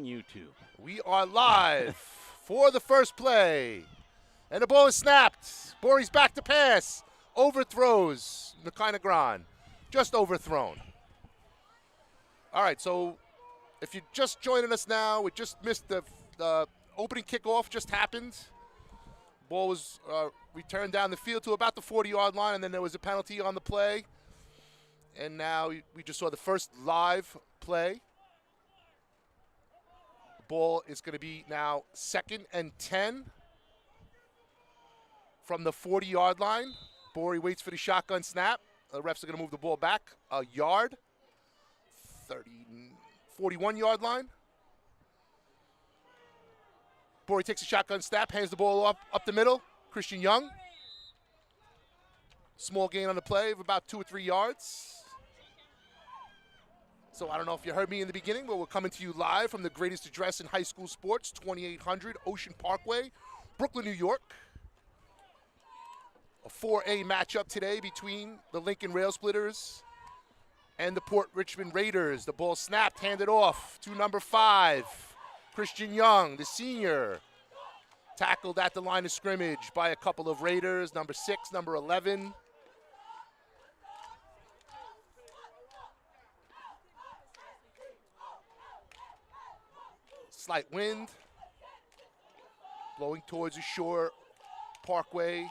YouTube. We are live for the first play. And the ball is snapped. Bori's back to pass. Overthrows Nakina just overthrown. All right, so if you're just joining us now, we just missed the opening kickoff just happened. Ball was returned down the field to about the 40-yard line, and then there was a penalty on the play. And now we just saw the first live play. The ball is going to be now 2nd and 10 from the 40-yard line. Bori waits for the shotgun snap. The refs are going to move the ball back a yard. 41-yard line. Bori takes a shotgun snap, hands the ball up the middle. Christian Young. Small gain on the play of about 2 or 3 yards. So I don't know if you heard me in the beginning, but we're coming to you live from the greatest address in high school sports, 2800 Ocean Parkway, Brooklyn, New York. A 4A matchup today between the Lincoln Railsplitters and the Port Richmond Raiders. The ball snapped, handed off to number 5, Christian Young, the senior. Tackled at the line of scrimmage by a couple of Raiders, number 6, number 11. Slight wind, blowing towards the Shore Parkway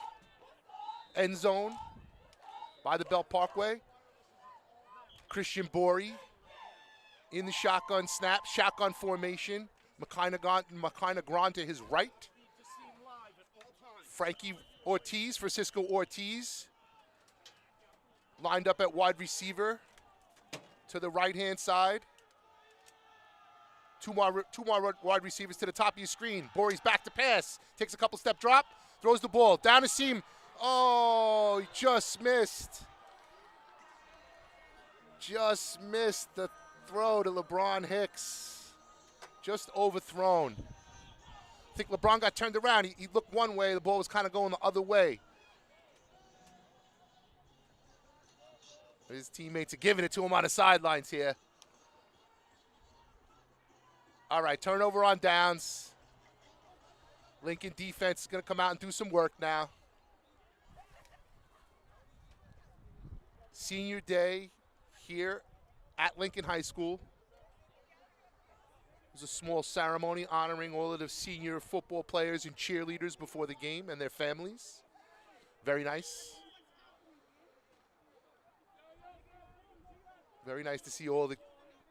end zone by the Belt Parkway. Christian Bori in the shotgun snap, shotgun formation. Makina Grant to his right. Frankie Ortiz, Francisco Ortiz, lined up at wide receiver to the right-hand side. Two more wide receivers to the top of your screen. Bori's back to pass. Takes a couple step drop. Throws the ball. Down the seam. Oh, he just missed. Just missed the throw to LeBron Hicks. Just overthrown. I think LeBron got turned around. He looked one way. The ball was kind of going the other way. His teammates are giving it to him on the sidelines here. All right, turnover on downs. Lincoln defense is going to come out and do some work now. Senior day here at Lincoln High School. There's a small ceremony honoring all of the senior football players and cheerleaders before the game and their families. Very nice. Very nice to see all the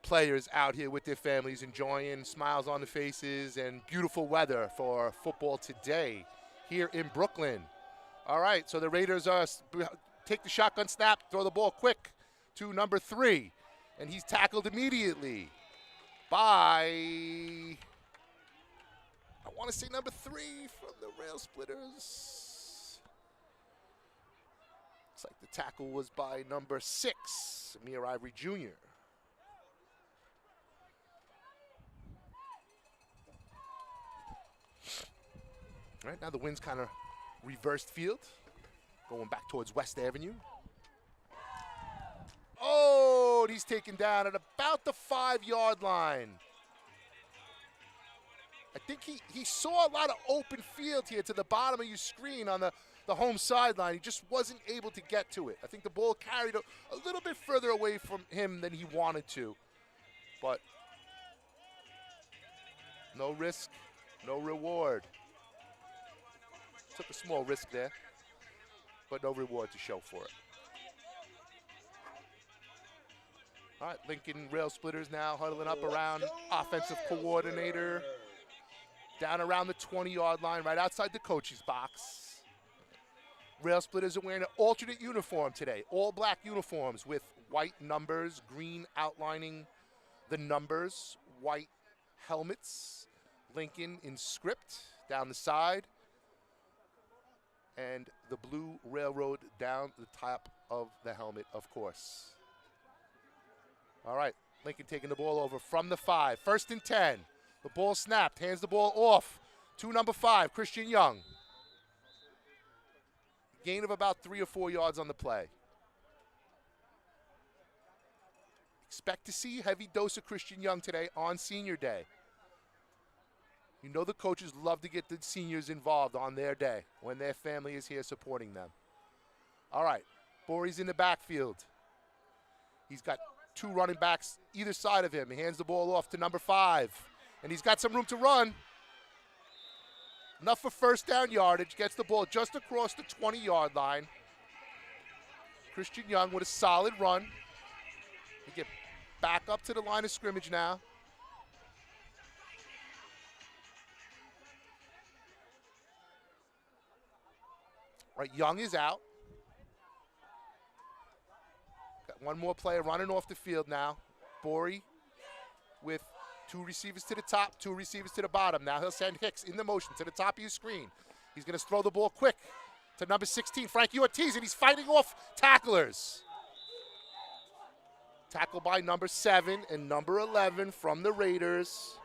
players out here with their families enjoying, smiles on the faces, and beautiful weather for football today here in Brooklyn. All right, so the Raiders take the shotgun snap, throw the ball quick to number 3, and he's tackled immediately by, I want to say number 3 from the Railsplitters. Looks like the tackle was by number 6, Amir Ivory Jr. All right, now the wind's kind of reversed field, going back towards West Avenue. Oh, and he's taken down at about the 5-yard line. I think he saw a lot of open field here to the bottom of your screen on the home sideline. He just wasn't able to get to it. I think the ball carried a little bit further away from him than he wanted to. But no risk, no reward. Took a small risk there, but no reward to show for it. All right, Lincoln Railsplitters now huddling up around offensive coordinator. Down around the 20-yard line, right outside the coach's box. Railsplitters are wearing an alternate uniform today. All black uniforms with white numbers, green outlining the numbers, white helmets. Lincoln in script down the side. And the blue railroad down the top of the helmet, of course. All right, Lincoln taking the ball over from the 5. 1st and 10. The ball snapped, hands the ball off to number 5, Christian Young. Gain of about 3 or 4 yards on the play. Expect to see a heavy dose of Christian Young today on Senior Day. You know the coaches love to get the seniors involved on their day when their family is here supporting them. All right, Bori's in the backfield. He's got two running backs either side of him. He hands the ball off to number 5, and he's got some room to run. Enough for first down yardage. Gets the ball just across the 20-yard line. Christian Young with a solid run. They get back up to the line of scrimmage now. Right, Young is out. Got one more player running off the field now. Bori with 2 receivers to the top, 2 receivers to the bottom. Now he'll send Hicks in the motion to the top of your screen. He's going to throw the ball quick to number 16, Frankie Ortiz, and he's fighting off tacklers. Tackled by number 7 and number 11 from the Raiders.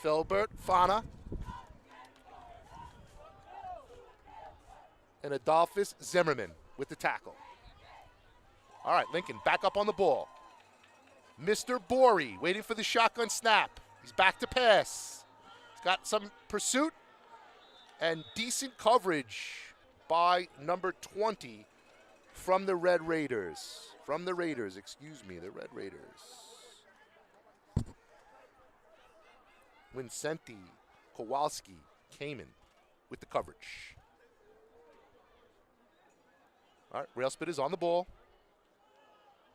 Filbert Fana and Adolphus Zimmerman with the tackle. All right, Lincoln back up on the ball. Mr. Bori waiting for the shotgun snap. He's back to pass. He's got some pursuit and decent coverage by number 20 from the Red Raiders. The Red Raiders. Wincenti Kowalski came in with the coverage. All right, Railsplitters on the ball.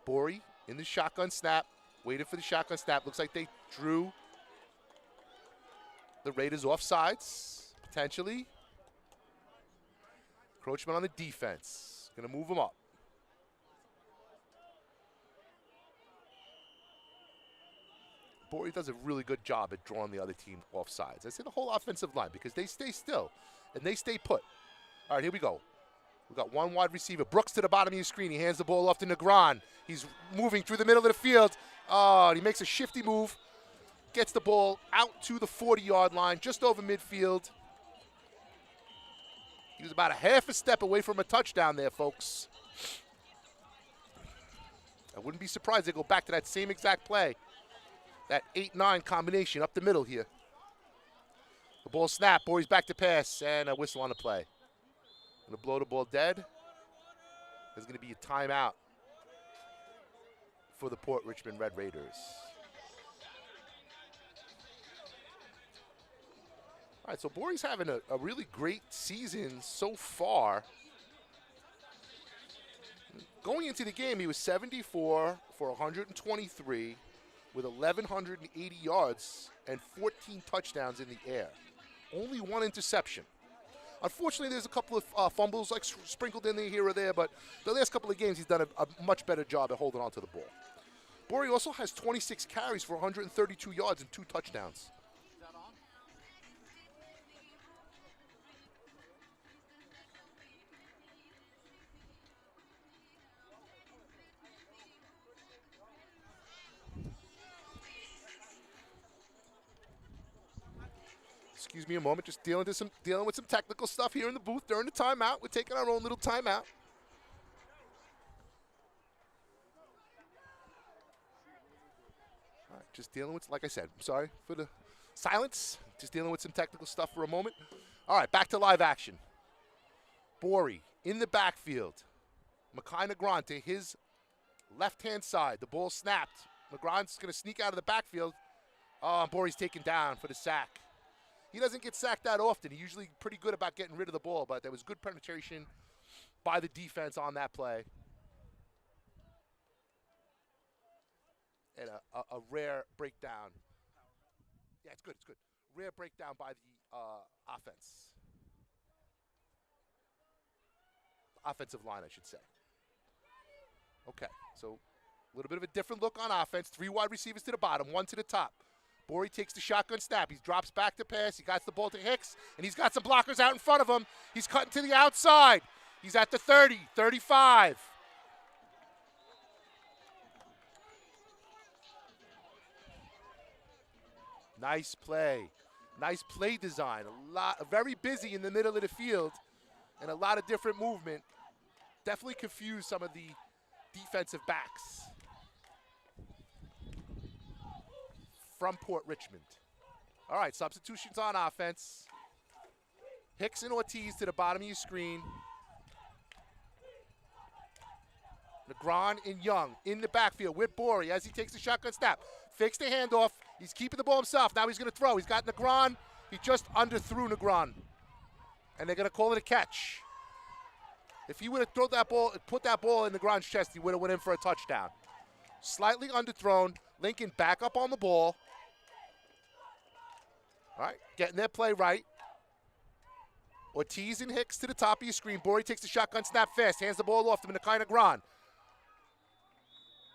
Bori in the shotgun snap, waited for the shotgun snap. Looks like they drew the Raiders off sides, potentially. Encroachment on the defense. Going to move them up. Bori does a really good job at drawing the other team off sides. I say the whole offensive line because they stay still and they stay put. All right, here we go. We've got one wide receiver. Brooks to the bottom of your screen. He hands the ball off to Negron. He's moving through the middle of the field. He makes a shifty move. Gets the ball out to the 40-yard line, just over midfield. He was about a half a step away from a touchdown there, folks. I wouldn't be surprised they go back to that same exact play. That 8-9 combination up the middle here. The ball snap. Bori's back to pass, and a whistle on the play. Going to blow the ball dead. There's going to be a timeout for the Port Richmond Red Raiders. All right, so Bori's having a really great season so far. Going into the game, he was 74 for 123 with 1,180 yards and 14 touchdowns in the air. Only 1 interception. Unfortunately, there's a couple of fumbles like sprinkled in there here or there, but the last couple of games he's done a much better job at holding on to the ball. Bori also has 26 carries for 132 yards and 2 touchdowns. Excuse me a moment, just dealing with some technical stuff here in the booth during the timeout. We're taking our own little timeout. All right, just dealing with, like I said, I'm sorry for the silence. Just dealing with some technical stuff for a moment. All right, back to live action. Bori in the backfield. Makai Negron to his left-hand side. The ball snapped. Negron's going to sneak out of the backfield. Bori's taken down for the sack. He doesn't get sacked that often. He's usually pretty good about getting rid of the ball, but there was good penetration by the defense on that play. And a rare breakdown. Yeah, it's good, Rare breakdown by the offense. Offensive line, I should say. Okay, so a little bit of a different look on offense. 3 wide receivers to the bottom, 1 to the top. Bori takes the shotgun snap. He drops back to pass. He got the ball to Hicks, and he's got some blockers out in front of him. He's cutting to the outside. He's at the 30, 35. Nice play. Nice play design. Very busy in the middle of the field, and a lot of different movement. Definitely confused some of the defensive backs. from Port Richmond. All right, substitutions on offense. Hicks and Ortiz to the bottom of your screen. Negron and Young in the backfield with Borey as he takes the shotgun snap. Fakes the handoff. He's keeping the ball himself. Now he's going to throw. He's got Negron. He just underthrew Negron. And they're going to call it a catch. If he would have thrown that ball, put that ball in Negron's chest, he would have went in for a touchdown. Slightly underthrown. Lincoln back up on the ball. All right, getting their play right. Ortiz and Hicks to the top of your screen. Borey takes the shotgun snap fast. Hands the ball off to Negron.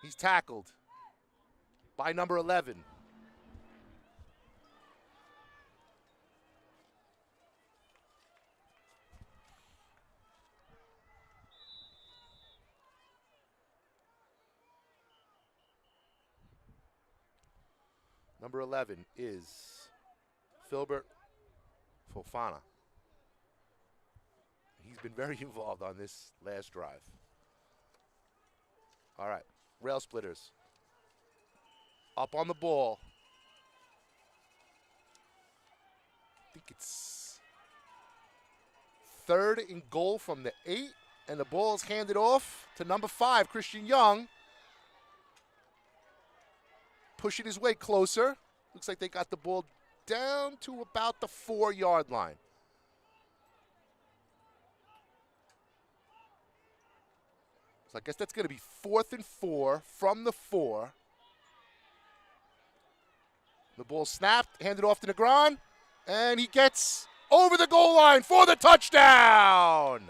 He's tackled by number 11. Number 11 is Filbert Fofana. He's been very involved on this last drive. All right, Railsplitters up on the ball. I think it's 3rd and goal from the 8, and the ball is handed off to number 5, Christian Young. Pushing his way closer. Looks like they got the ball down to about the 4-yard line. So I guess that's going to be 4th and 4 from the 4. The ball snapped, handed off to Negron, and he gets over the goal line for the touchdown.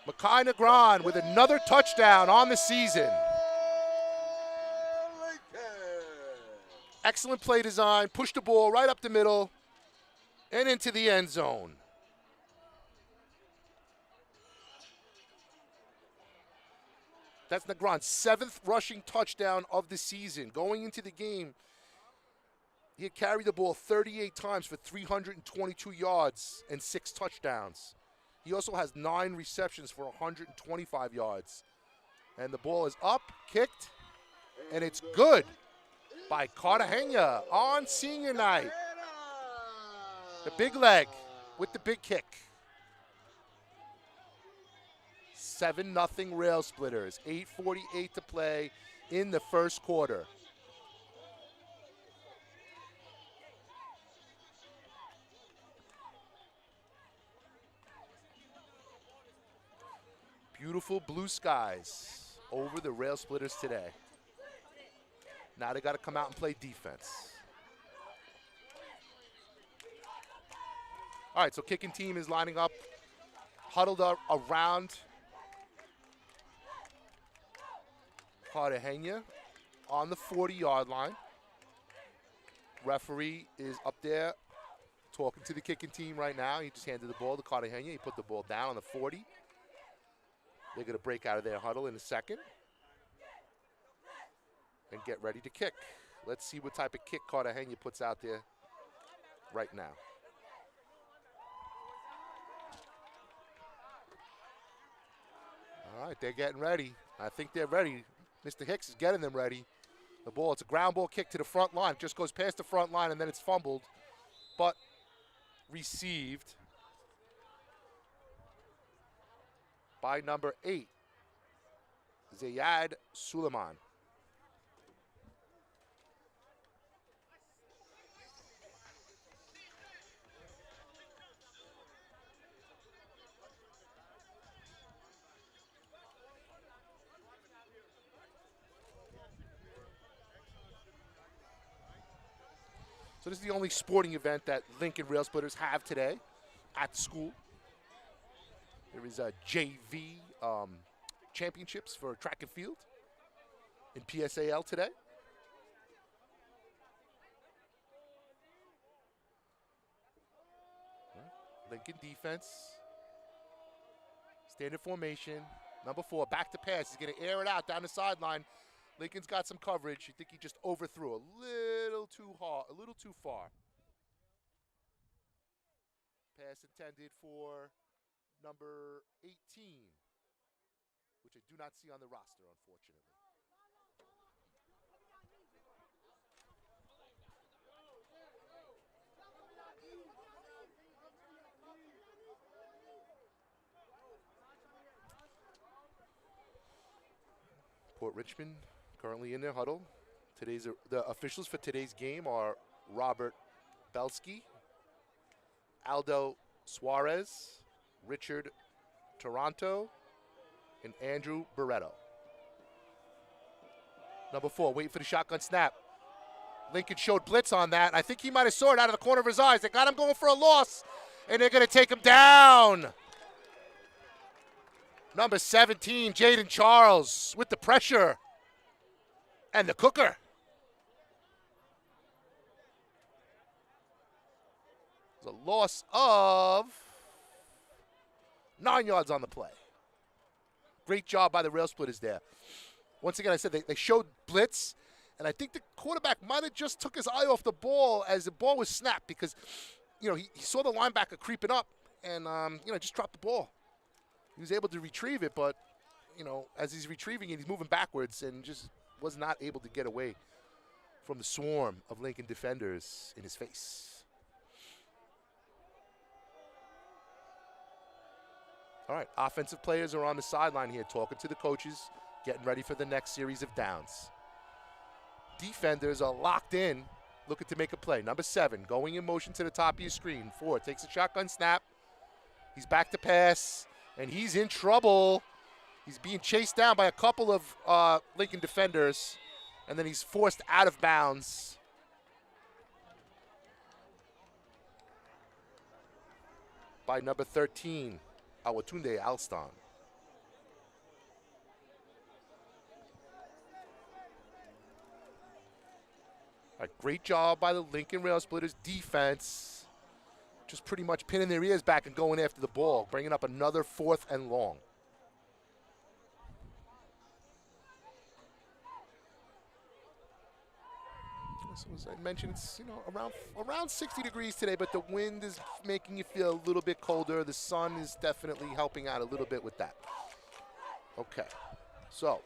Mekhi Negron with another touchdown on the season. Excellent play design, pushed the ball right up the middle and into the end zone. That's Negron's 7th rushing touchdown of the season. Going into the game, he had carried the ball 38 times for 322 yards and 6 touchdowns. He also has 9 receptions for 125 yards. And the ball is up, kicked, and it's good by Cartagena on senior night. The big leg with the big kick. 7-0 Railsplitters. 8:48 to play in the first quarter. Beautiful blue skies over the Railsplitters today. Now they got to come out and play defense. All right, so kicking team is lining up, huddled up around Cartagena on the 40-yard line. Referee is up there talking to the kicking team right now. He just handed the ball to Cartagena. He put the ball down on the 40. They're going to break out of their huddle in a second and get ready to kick. Let's see what type of kick Cartagena puts out there right now. All right, they're getting ready. I think they're ready. Mr. Hicks is getting them ready. The ball, it's a ground ball kick to the front line. Just goes past the front line, and then it's fumbled, but received by number 8, Zayad Suleiman. So this is the only sporting event that Lincoln Railsplitters have today at school. There is a JV championships for track and field in PSAL today. Lincoln defense. Standard formation. Number 4, back to pass. He's going to air it out down the sideline. Lincoln's got some coverage. You think he just overthrew a little too hard, a little too far. Pass intended for number 18, which I do not see on the roster, unfortunately. Port Richmond currently in their huddle. The officials for today's game are Robert Belsky, Aldo Suarez, Richard Toronto, and Andrew Barreto. Number 4, waiting for the shotgun snap. Lincoln showed blitz on that. I think he might have saw it out of the corner of his eyes. They got him going for a loss, and they're going to take him down. Number 17, Jaden Charles with the pressure and the cooker. It's a loss of 9 yards on the play. Great job by the Railsplitters there. Once again, I said they showed blitz, and I think the quarterback might have just took his eye off the ball as the ball was snapped because, he saw the linebacker creeping up and, just dropped the ball. He was able to retrieve it, but, as he's retrieving it, he's moving backwards and just was not able to get away from the swarm of Lincoln defenders in his face. All right, offensive players are on the sideline here talking to the coaches, getting ready for the next series of downs. Defenders are locked in, looking to make a play. Number 7, going in motion to the top of your screen. 4, takes a shotgun snap. He's back to pass, and he's in trouble. He's being chased down by a couple of Lincoln defenders, and then he's forced out of bounds. By number 13, Awatunde Alston. All right, great job by the Lincoln Railsplitters defense. Just pretty much pinning their ears back and going after the ball, bringing up another 4th and long. So as I mentioned, it's around 60 degrees today, but the wind is making you feel a little bit colder. The sun is definitely helping out a little bit with that. Okay, so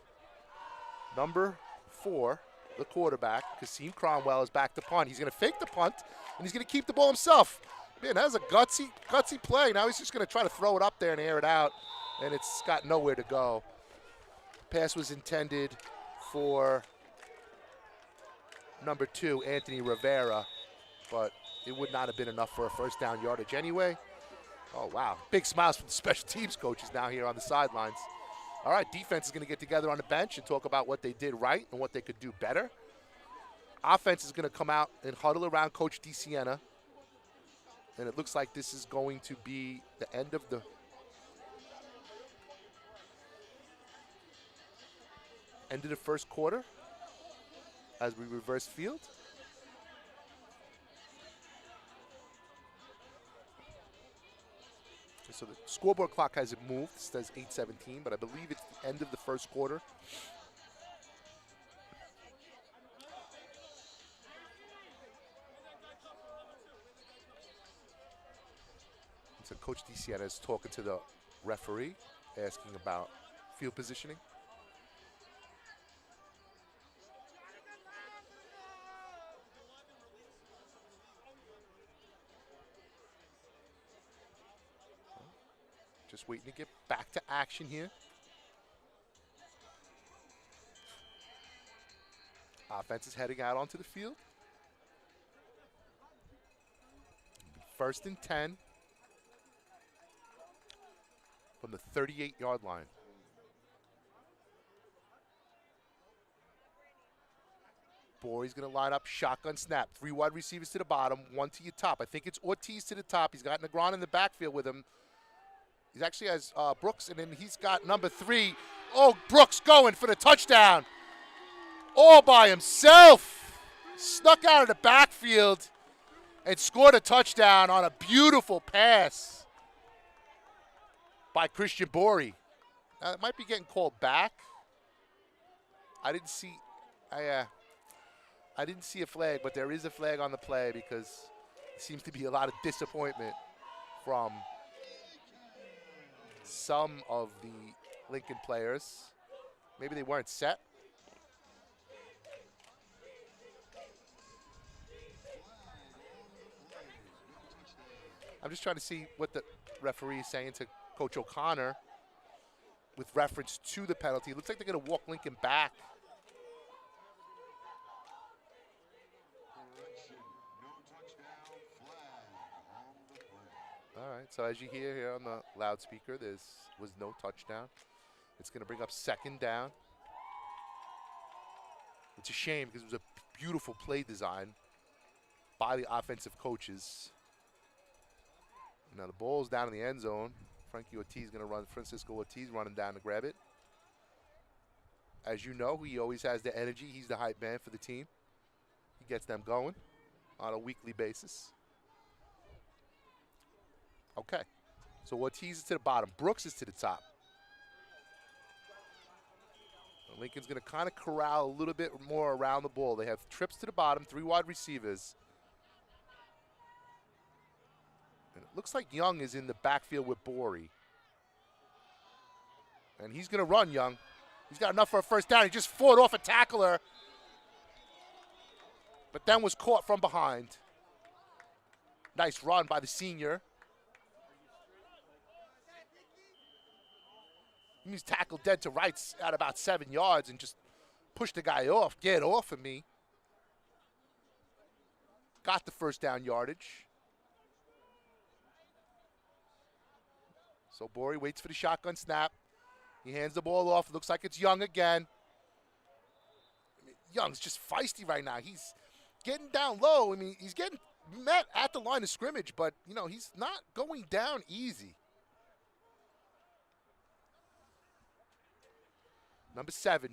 number 4, the quarterback, Kasim Cromwell, is back to punt. He's going to fake the punt, and he's going to keep the ball himself. Man, that was a gutsy play. Now he's just going to try to throw it up there and air it out, and it's got nowhere to go. Pass was intended for number 2, Anthony Rivera, but it would not have been enough for a first down yardage anyway. Oh, wow. Big smiles from the special teams coaches now here on the sidelines. All right, defense is going to get together on the bench and talk about what they did right and what they could do better. Offense is going to come out and huddle around Coach DeSiena. And it looks like this is going to be the end of the first quarter as we reverse field. So the scoreboard clock hasn't moved. It says 8:17, but I believe it's the end of the first quarter. So Coach DeSiena is talking to the referee, asking about field positioning. Just waiting to get back to action here. Offense is heading out onto the field. 1st and 10 from the 38-yard line. Borey's going to line up, shotgun snap. 3 wide receivers to the bottom, 1 to your top. I think it's Ortiz to the top. He's got Negron in the backfield with him. He actually has Brooks, and then he's got number 3. Oh, Brooks going for the touchdown. All by himself. Snuck out of the backfield and scored a touchdown on a beautiful pass by Christian Borey. Now, it might be getting called back. I didn't see a flag, but there is a flag on the play because there seems to be a lot of disappointment from some of the Lincoln players. Maybe they weren't set. I'm just trying to see what the referee is saying to Coach O'Connor. with reference to the penalty. It looks like they're going to walk Lincoln back. All right, so as you hear here on the loudspeaker, there was no touchdown. It's going to bring up second down. It's a shame because it was a beautiful play design by the offensive coaches. Now the ball's down in the end zone. Frankie Ortiz going to run. Francisco Ortiz running down to grab it. As you know, he always has the energy. He's the hype man for the team. He gets them going on a weekly basis. Okay, so Ortiz is to the bottom. Brooks is to the top. Lincoln's going to kind of corral a little bit more around the ball. They have trips to the bottom, 3 wide receivers. And it looks like Young is in the backfield with Borey. And he's going to run, Young. He's got enough for a first down. He just fought off a tackler, but then was caught from behind. Nice run by the senior. He's tackled dead to rights at about 7 yards and just pushed the guy off. Get off of me. Got the first down yardage. So Borey waits for the shotgun snap. He hands the ball off. Looks like it's Young again. Young's just feisty right now. He's getting down low. I mean, he's getting met at the line of scrimmage, but, you know, he's not going down easy. Number 7,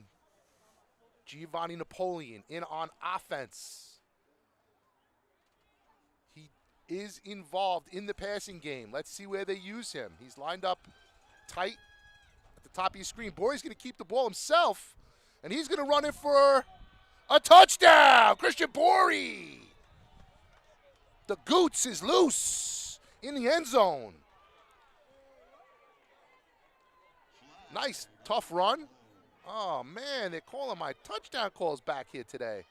Giovanni Napoleon in on offense. He is involved in the passing game. Let's see where they use him. He's lined up tight at the top of your screen. Borey's going to keep the ball himself, and he's going to run it for a touchdown. Christian Borey. The Goots is loose in the end zone. Nice, tough run. Oh, man, they're calling my touchdown calls back here today.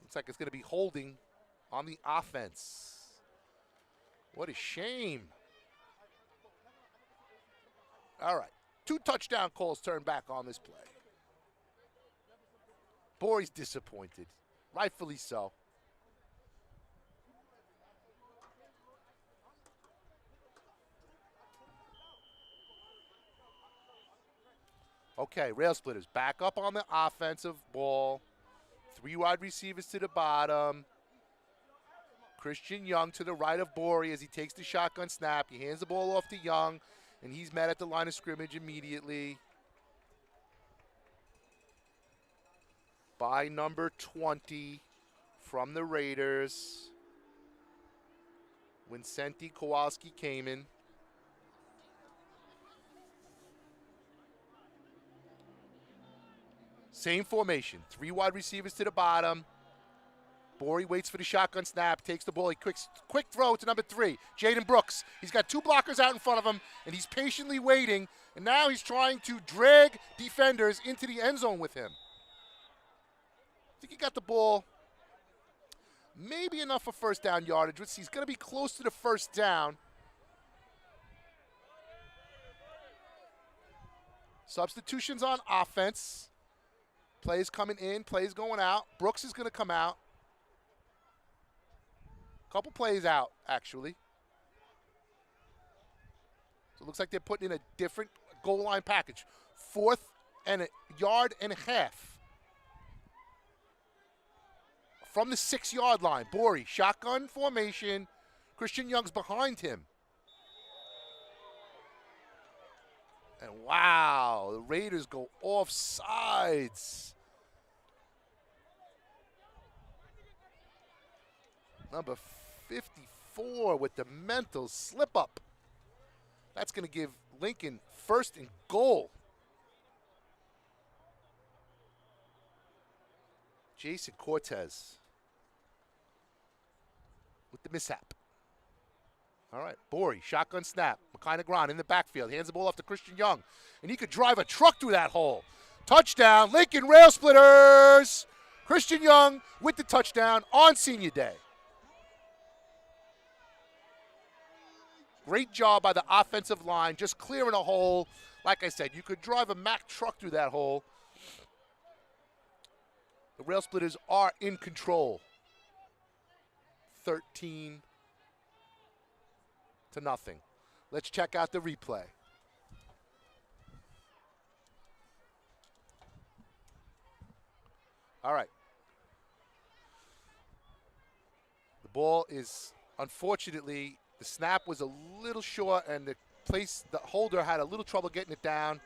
Looks like it's going to be holding on the offense. What a shame. All right, 2 touchdown calls turned back on this play. Borey's disappointed, rightfully so. Okay, Railsplitters back up on the offensive ball. 3 wide receivers to the bottom. Christian Young to the right of Borey as he takes the shotgun snap. He hands the ball off to Young, and he's met at the line of scrimmage immediately by number 20 from the Raiders, Wincenti Kowalski-Kamen. Same formation, 3 wide receivers to the bottom. Borey waits for the shotgun snap, takes the ball, he quick throw to number 3, Jaden Brooks. He's got 2 blockers out in front of him, and he's patiently waiting, and now he's trying to drag defenders into the end zone with him. I think he got the ball maybe enough for first down yardage. He's going to be close to the first down. Substitutions on offense. Plays coming in, plays going out. Brooks is going to come out. Couple plays out, actually. So it looks like they're putting in a different goal line package. 4th and a yard and a half. From the 6-yard line, Borey, shotgun formation. Christian Young's behind him. And wow, the Raiders go off sides. Number 54 with the mental slip-up. That's going to give Lincoln 1st and goal. Jason Cortez with the mishap. All right, Borey, shotgun snap. McKinnon in the backfield, hands the ball off to Christian Young, and he could drive a truck through that hole. Touchdown, Lincoln Railsplitters. Christian Young with the touchdown on Senior Day. Great job by the offensive line, just clearing a hole. Like I said, you could drive a Mack truck through that hole. The Railsplitters are in control. 13-0. Let's check out the replay. All right. The ball is, unfortunately, the snap was a little short, and the holder had a little trouble getting it down.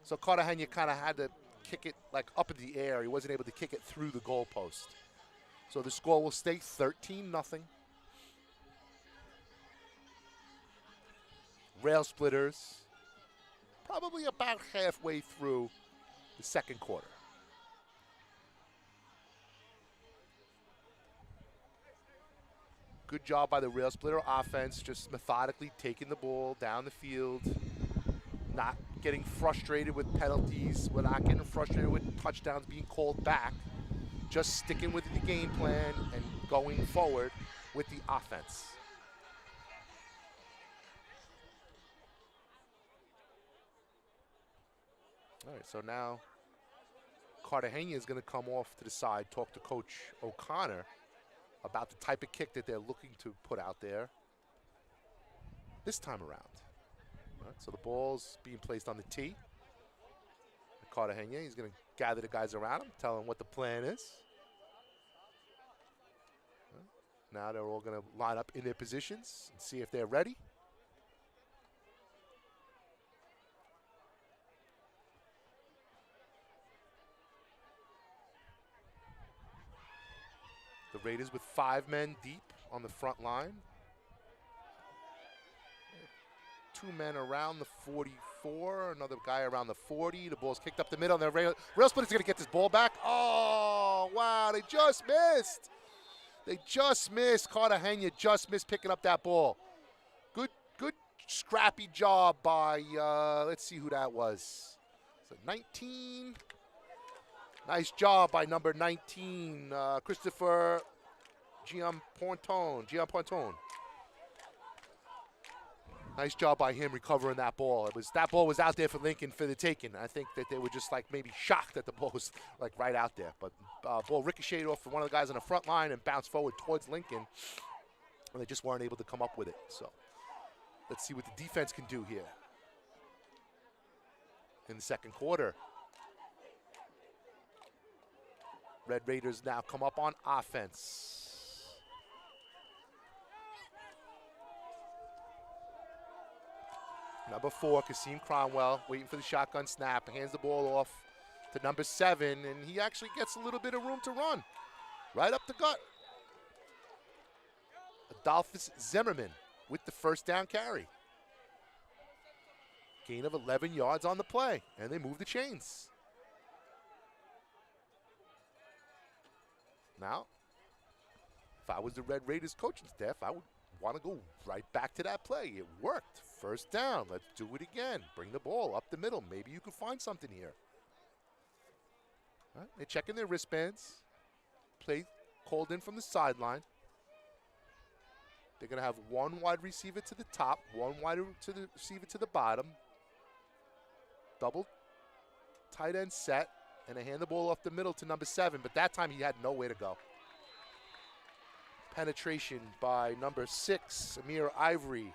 So Cartagena kind of had to kick it like up in the air. He wasn't able to kick it through the goalpost. So the score will stay 13-0. Railsplitters probably about halfway through the second quarter. Good job by the Railsplitter offense, just methodically taking the ball down the field, not getting frustrated with penalties. We're not getting frustrated with touchdowns being called back. Just sticking with the game plan and going forward with the offense. All right, so now Cartagena is going to come off to the side, talk to Coach O'Connor about the type of kick that they're looking to put out there this time around. All right, so the ball's being placed on the tee. Cartagena, he's going to gather the guys around him, tell them what the plan is. Now they're all going to line up in their positions and see if they're ready. The Raiders with 5 men deep on the front line. 2 men around the 44, another guy around the 40. The ball's kicked up the middle, and the Railsplitters going to get this ball back. Oh, wow, they just missed. They just missed. Cartagena just missed picking up that ball. Good scrappy job by, let's see who that was. So 19. Nice job by number 19, Christopher Giampontone. Nice job by him recovering that ball. That ball was out there for Lincoln for the taking. I think that they were just like maybe shocked that the ball was like right out there. But ball ricocheted off from one of the guys on the front line and bounced forward towards Lincoln. And they just weren't able to come up with it. So let's see what the defense can do here in the second quarter. Red Raiders now come up on offense. Number 4, Kasim Cromwell, waiting for the shotgun snap, hands the ball off to number 7, and he actually gets a little bit of room to run. Right up the gut. Adolphus Zimmerman with the first down carry. Gain of 11 yards on the play, and they move the chains. Now, if I was the Red Raiders coaching staff, I would want to go right back to that play. It worked. First down. Let's do it again. Bring the ball up the middle. Maybe you could find something here. All right, they're checking their wristbands. Play called in from the sideline. They're going to have one wide receiver to the top, one wide receiver to the bottom. Double tight end set. And they hand the ball off the middle to number 7, but that time he had nowhere to go. Penetration by number 6, Amir Ivory.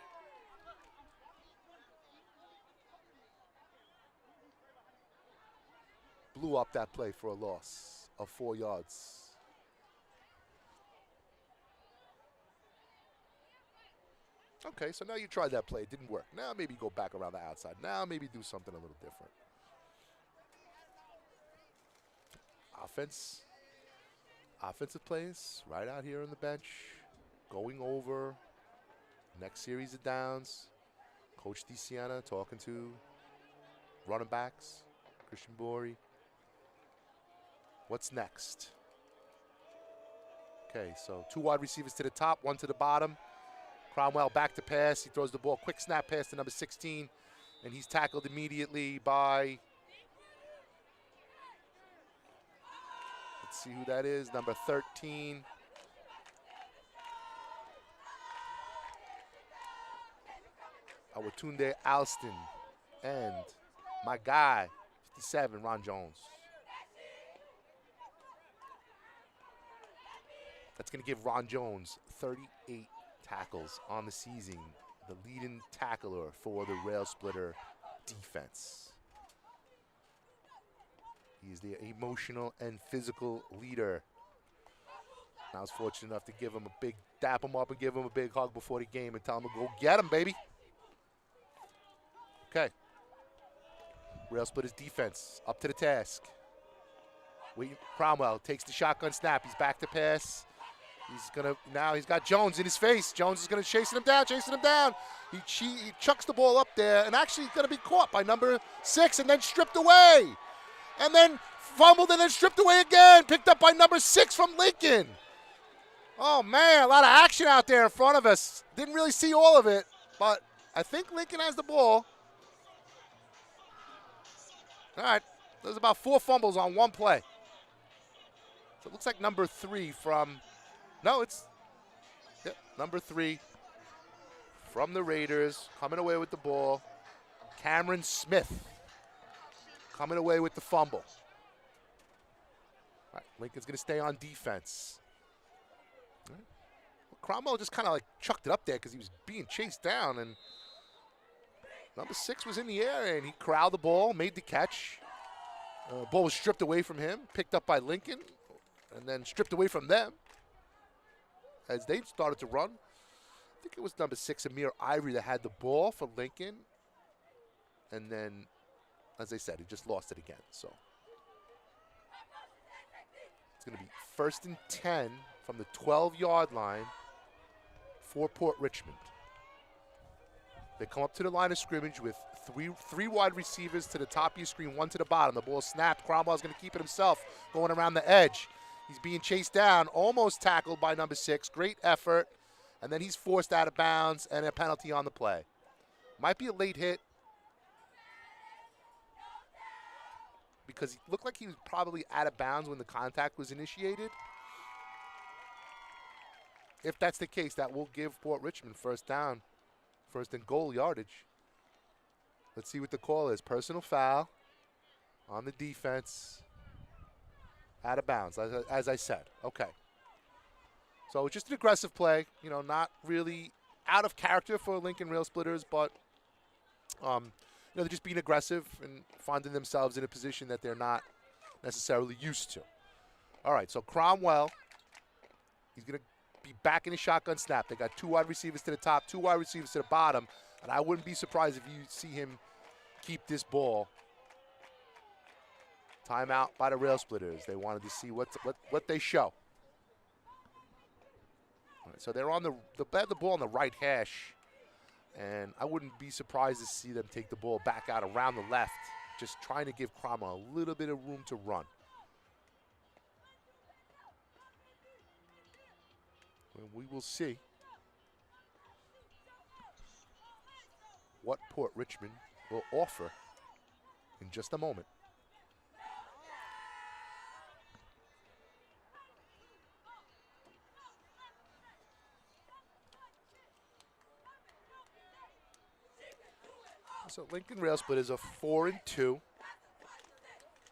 Blew up that play for a loss of 4 yards. Okay, so now you tried that play. It didn't work. Now maybe go back around the outside. Now maybe do something a little different. Offensive plays right out here on the bench, going over next series of downs. Coach DeSiena talking to running backs, Christian Borey. What's next? Okay, so 2 wide receivers to the top, 1 to the bottom. Cromwell back to pass. He throws the ball, quick snap pass to number 16, and he's tackled immediately by, let's see who that is, number 13. Awatunde Alston, and my guy, 57, Ron Jones. That's going to give Ron Jones 38 tackles on the season, the leading tackler for the Railsplitter defense. He is the emotional and physical leader. I was fortunate enough to give him a big, dap him up and give him a big hug before the game and tell him to go get him, baby. Okay. Railsplitters defense up to the task. Cromwell takes the shotgun snap. He's back to pass. Now he's got Jones in his face. Jones is gonna chasing him down. He chucks the ball up there and actually gonna be caught by number 6 and then stripped away. And then fumbled and then stripped away again. Picked up by number 6 from Lincoln. Oh man, a lot of action out there in front of us. Didn't really see all of it, but I think Lincoln has the ball. All right, there's about 4 fumbles on one play. So it looks like number 3 from, number 3 from the Raiders coming away with the ball. Cameron Smith coming away with the fumble. All right, Lincoln's going to stay on defense. All right. Well, Cromwell just kind of like chucked it up there because he was being chased down, and number 6 was in the air, and he corralled the ball, made the catch. Ball was stripped away from him, picked up by Lincoln, and then stripped away from them as they started to run. I think it was number 6, Amir Ivory, that had the ball for Lincoln, and then, as I said, he just lost it again. So it's going to be 1st and 10 from the 12-yard line for Port Richmond. They come up to the line of scrimmage with three wide receivers to the top of your screen, 1 to the bottom. The ball snapped. Cromwell's going to keep it himself, going around the edge. He's being chased down, almost tackled by number 6. Great effort. And then he's forced out of bounds and a penalty on the play. Might be a late hit because he looked like he was probably out of bounds when the contact was initiated. If that's the case, that will give Port Richmond first down, 1st and goal yardage. Let's see what the call is. Personal foul on the defense. Out of bounds, as I said. Okay. So just an aggressive play. You know, not really out of character for Lincoln Railsplitters, but they're just being aggressive and finding themselves in a position that they're not necessarily used to. All right, so Cromwell, he's going to be back in his shotgun snap. They got 2 wide receivers to the top, 2 wide receivers to the bottom, and I wouldn't be surprised if you see him keep this ball. Timeout by the Railsplitters. They wanted to see what they show. All right, so they're on the ball on the right hash, and I wouldn't be surprised to see them take the ball back out around the left, just trying to give Cromwell a little bit of room to run. And we will see what Port Richmond will offer in just a moment. So Lincoln Railsplitters are 4-2.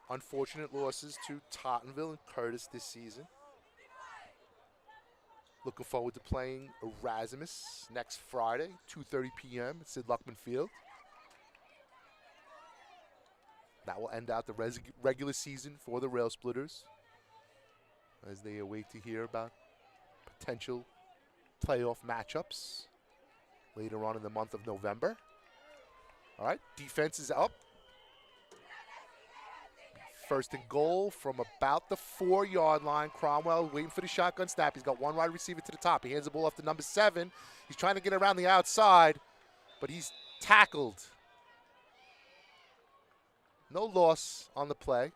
Unfortunate losses to Tottenville and Curtis this season. Looking forward to playing Erasmus next Friday, 2:30 p.m. at Sid Luckman Field. That will end out the regular season for the Railsplitters as they await to hear about potential playoff matchups later on in the month of November. All right, defense is up. 1st and goal from about the 4-yard line. Cromwell waiting for the shotgun snap. He's got 1 wide receiver to the top. He hands the ball off to number 7. He's trying to get around the outside, but he's tackled. No loss on the play.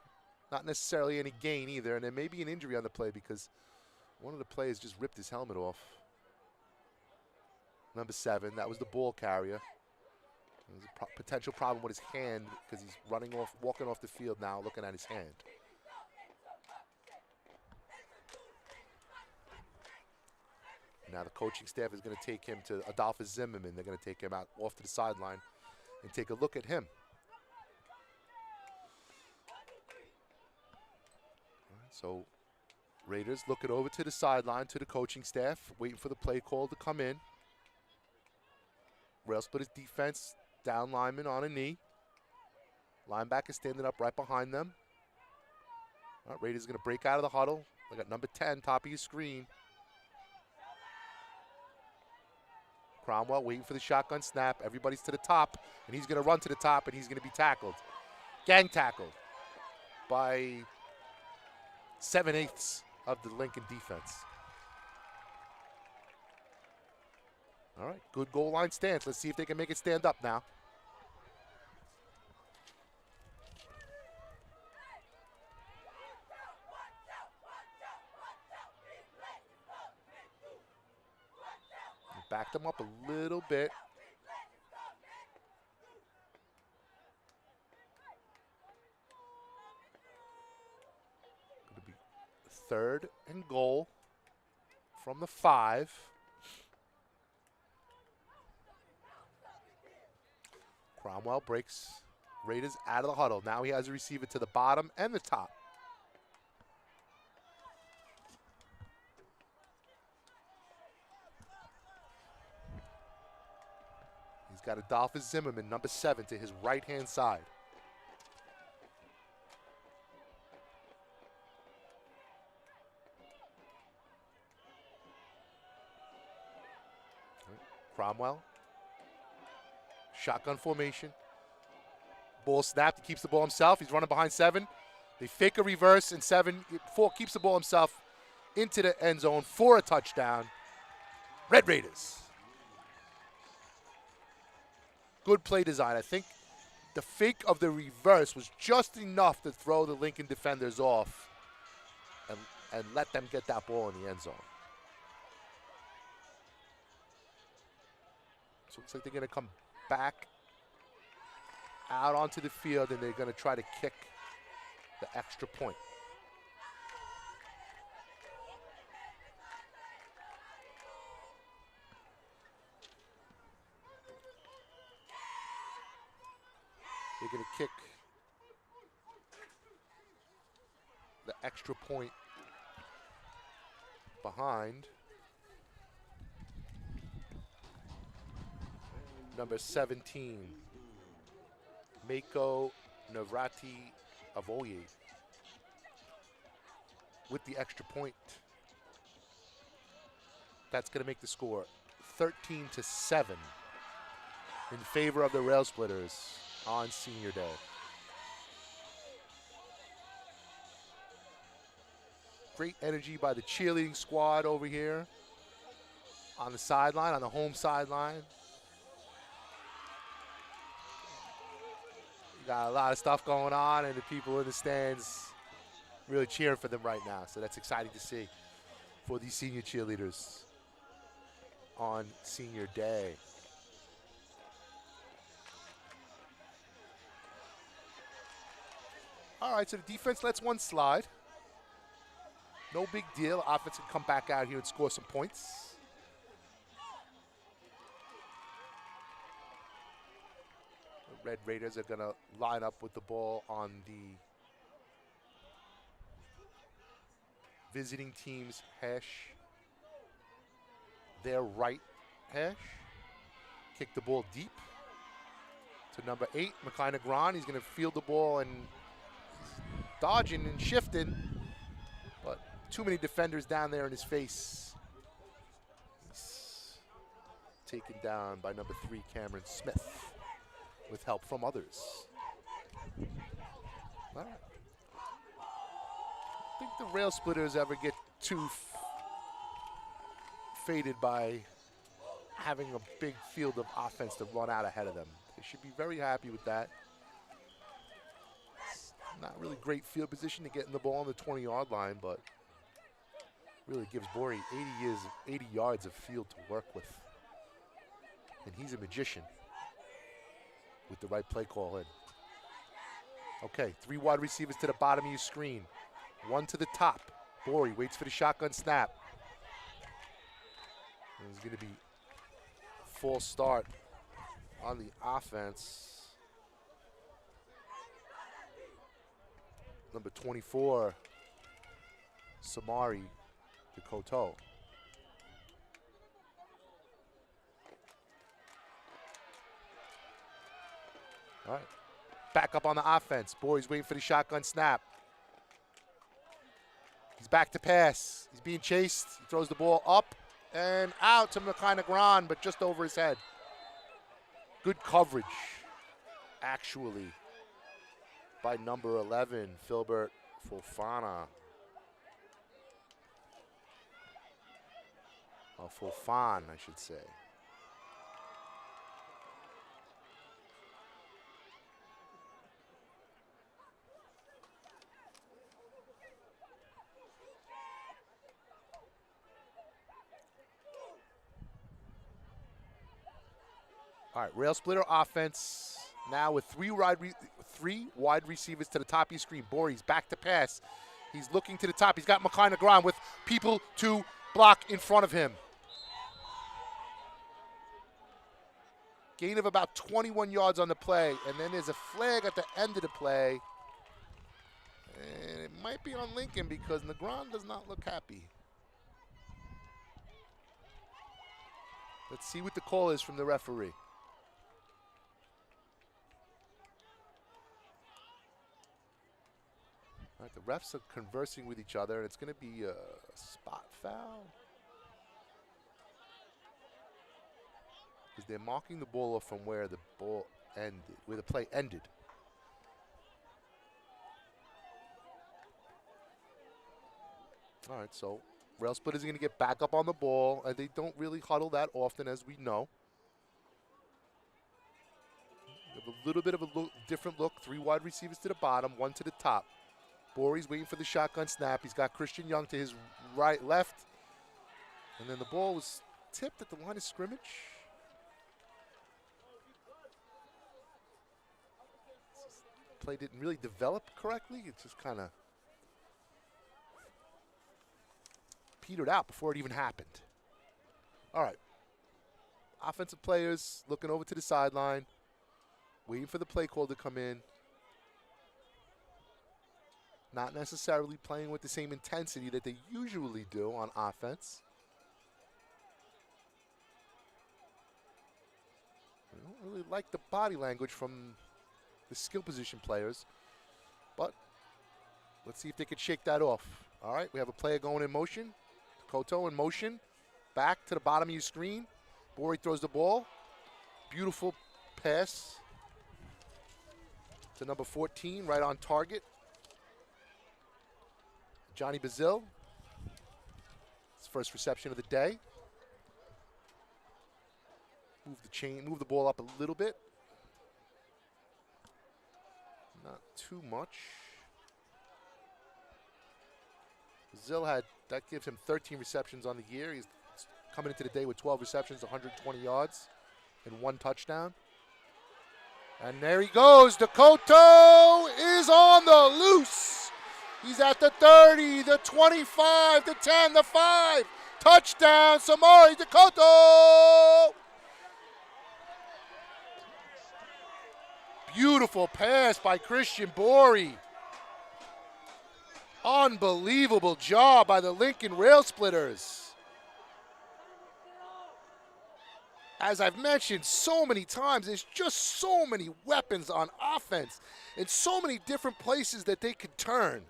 Not necessarily any gain either, and there may be an injury on the play because one of the players just ripped his helmet off. Number 7, that was the ball carrier. There's a potential problem with his hand because he's walking off the field now, looking at his hand. Now the coaching staff is going to take him to Adolphus Zimmerman. They're going to take him out off to the sideline and take a look at him. All right, so Raiders looking over to the sideline to the coaching staff, waiting for the play call to come in. Railsplitters defense, down lineman on a knee. Linebacker standing up right behind them. All right, Raiders going to break out of the huddle. They got number 10, top of your screen. Cromwell waiting for the shotgun snap. Everybody's to the top, and he's going to run to the top, and he's going to be tackled. Gang tackled by 7/8 of the Lincoln defense. All right, good goal line stance. Let's see if they can make it stand up now. Back them up a little bit. Going to be 3rd and goal from the 5. Cromwell breaks Raiders out of the huddle. Now he has a receiver to the bottom and the top. He's got Adolphus Zimmerman, number 7, to his right-hand side. Cromwell. Shotgun formation. Ball snapped. He keeps the ball himself. He's running behind 7. They fake a reverse, and 4 keeps the ball himself into the end zone for a touchdown. Red Raiders. Good play design. I think the fake of the reverse was just enough to throw the Lincoln defenders off and let them get that ball in the end zone. So it looks like they're going to come back out onto the field, and they're going to try to kick the extra point. They're going to kick the extra point behind number 17, Mako Navrati Avoye, with the extra point. That's going to make the score 13-7 in favor of the Railsplitters on Senior Day. Great energy by the cheerleading squad over here on the sideline, on the home sideline. Got a lot of stuff going on, and the people in the stands really cheering for them right now. So that's exciting to see for these senior cheerleaders on Senior Day. All right, so the defense lets one slide. No big deal. Offense can come back out here and score some points. The Red Raiders are going to line up with the ball on the visiting team's hash. Their right hash. Kick the ball deep to number 8, Makina Gran. He's going to field the ball and dodging and shifting, but too many defenders down there in his face. He's taken down by number 3, Cameron Smith, with help from others. All right. I think the Railsplitters ever get too faded by having a big field of offense to run out ahead of them. They should be very happy with that. Not really great field position to get in the ball on the 20-yard line, but really gives Borey 80 yards of field to work with. And he's a magician with the right play call in. Okay, 3 wide receivers to the bottom of your screen. 1 to the top. Borey waits for the shotgun snap. There's going to be full start on the offense. Number 24, Samari Koto. All right, back up on the offense. Bory's waiting for the shotgun snap. He's back to pass. He's being chased. He throws the ball up and out to Nakine, but just over his head. Good coverage, actually, by number 11, Filbert Fofana. Oh, Fofan, I should say. All right, Rail Splitter offense now with three wide receivers to the top of your screen. Bory's back to pass. He's looking to the top. He's got Nakine with people to block in front of him. Gain of about 21 yards on the play, and then there's a flag at the end of the play. And it might be on Lincoln because Negron does not look happy. Let's see what the call is from the referee. All right, the refs are conversing with each other, and it's going to be a spot foul. Because they're marking the ball off from where the ball ended, where the play ended. All right, so Railsplitters are going to get back up on the ball, and they don't really huddle that often, as we know. They have a little bit of a different look. Three wide receivers to the bottom, one to the top. Bory's waiting for the shotgun snap. He's got Christian Young to his left. And then the ball was tipped at the line of scrimmage. Play didn't really develop correctly. It just kind of petered out before it even happened. All right. Offensive players looking over to the sideline, waiting for the play call to come in. Not necessarily playing with the same intensity that they usually do on offense. I don't really like the body language from the skill position players, but let's see if they can shake that off. All right, we have a player going in motion. Koto in motion. Back to the bottom of your screen. Bory throws the ball. Beautiful pass to number 14, right on target. Johnny Bazil, his first reception of the day. Move the ball up a little bit. Not too much. Bazil that gives him 13 receptions on the year. He's coming into the day with 12 receptions, 120 yards, and 1 touchdown. And there he goes. Koto is on the loose. He's at the 30, the 25, the 10, the 5. Touchdown, Samari Koto. Beautiful pass by Christian Bory. Unbelievable job by the Lincoln Railsplitters. As I've mentioned so many times, there's just so many weapons on offense and so many different places that they could turn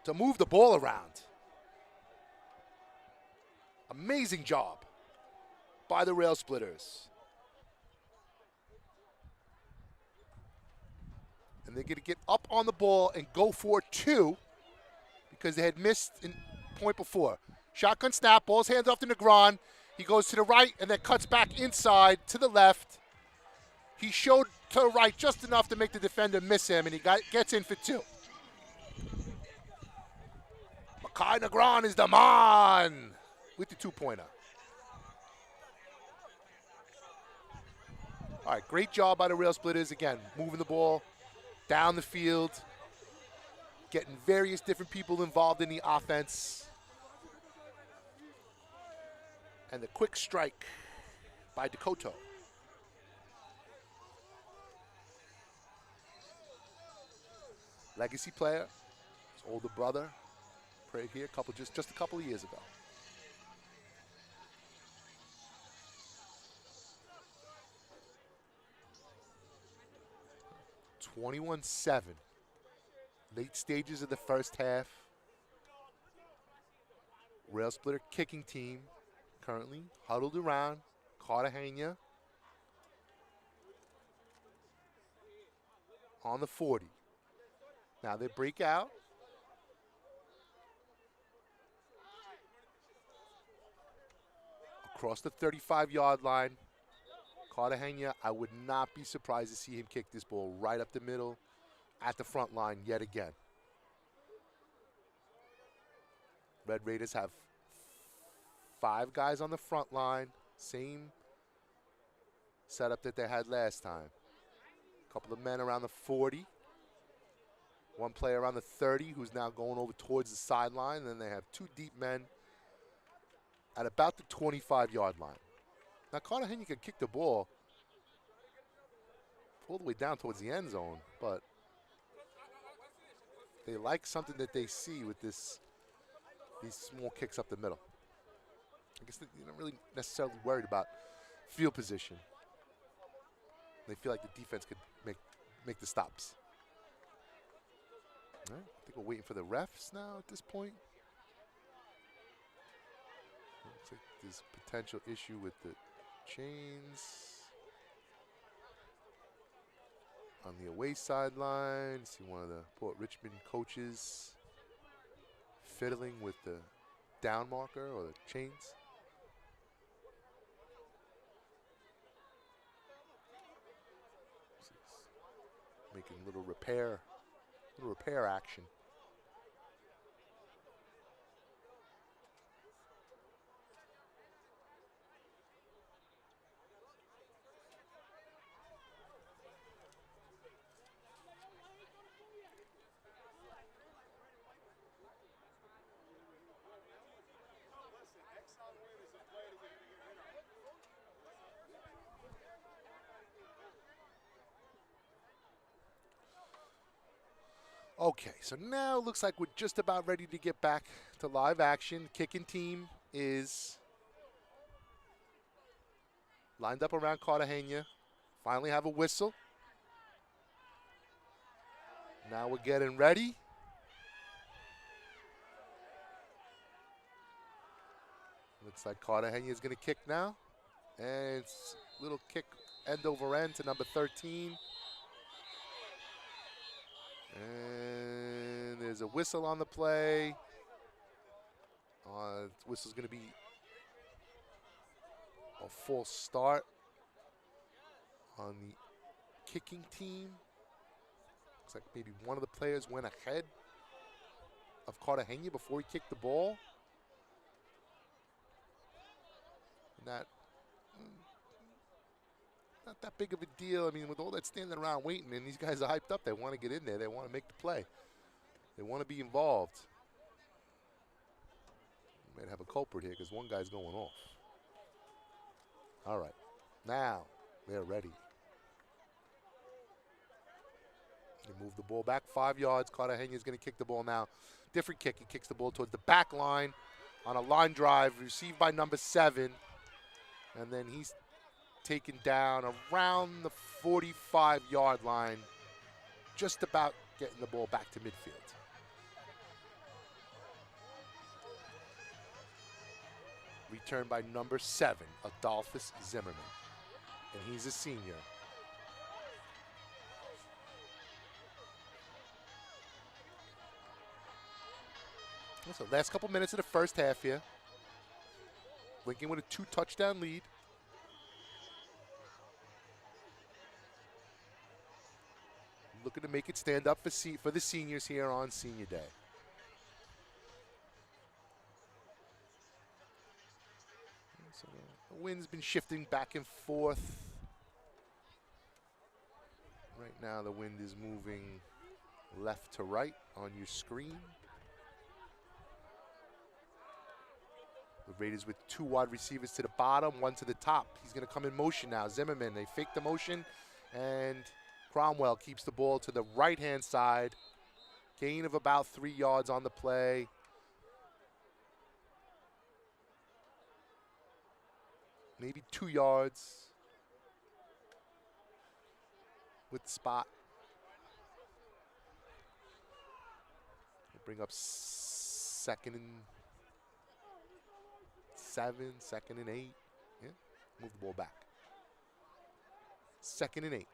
to move the ball around. Amazing job by the Railsplitters. And they're going to get up on the ball and go for 2 because they had missed in point before. Shotgun snap, ball's hands off to Negron. He goes to the right and then cuts back inside to the left. He showed to the right just enough to make the defender miss him, and he gets in for 2. Nakine is the man with the 2-pointer. All right, great job by the Railsplitters. Again, moving the ball down the field, getting various different people involved in the offense. And the quick strike by Dakota. Legacy player, his older brother, played here just a couple of years ago. 21-7. Late stages of the first half. Railsplitter kicking team currently huddled around Cartagena on the 40. Now they break out. Across the 35-yard line. Cartagena, I would not be surprised to see him kick this ball right up the middle at the front line yet again. Red Raiders have 5 guys on the front line. Same setup that they had last time. A couple of men around the 40. One player around the 30 who's now going over towards the sideline. And then they have 2 deep men at about the 25-yard line. Now Cartagena can kick the ball all the way down towards the end zone, but they like something that they see with these small kicks up the middle. I guess they're not really necessarily worried about field position. They feel like the defense could make the stops. All right, I think we're waiting for the refs now at this point. Looks like there's potential issue with the chains. On the away sideline, see one of the Port Richmond coaches fiddling with the down marker or the chains. Making a little repair action. Okay, so now it looks like we're just about ready to get back to live action. Kicking team is lined up around Cartagena. Finally have a whistle. Now we're getting ready. Looks like Cartagena is going to kick now. And it's a little kick end over end to number 13. And there's a whistle on the play. Whistle's going to be a false start on the kicking team. Looks like maybe one of the players went ahead of Cartagena before he kicked the ball. Not that big of a deal. I mean, with all that standing around waiting, and these guys are hyped up. They want to get in there. They want to make the play. They want to be involved. We might have a culprit here because one guy's going off. All right. Now they're ready. They move the ball back 5 yards. Cartagena is going to kick the ball now. Different kick. He kicks the ball towards the back line on a line drive received by number 7. And then he's taken down around the 45-yard line, just about getting the ball back to midfield. Returned by number 7, Adolphus Zimmerman, and he's a senior. So last couple minutes of the first half here. Lincoln with a 2-touchdown lead. Looking to make it stand up for the seniors here on Senior Day. So the wind's been shifting back and forth. Right now the wind is moving left to right on your screen. The Raiders with 2 wide receivers to the bottom, 1 to the top. He's going to come in motion now. Zimmerman, they fake the motion, and Cromwell keeps the ball to the right-hand side. Gain of about 3 yards on the play. Maybe 2 yards with the spot. We'll bring up 2nd and 7, 2nd and 8. Yeah, move the ball back. 2nd and 8.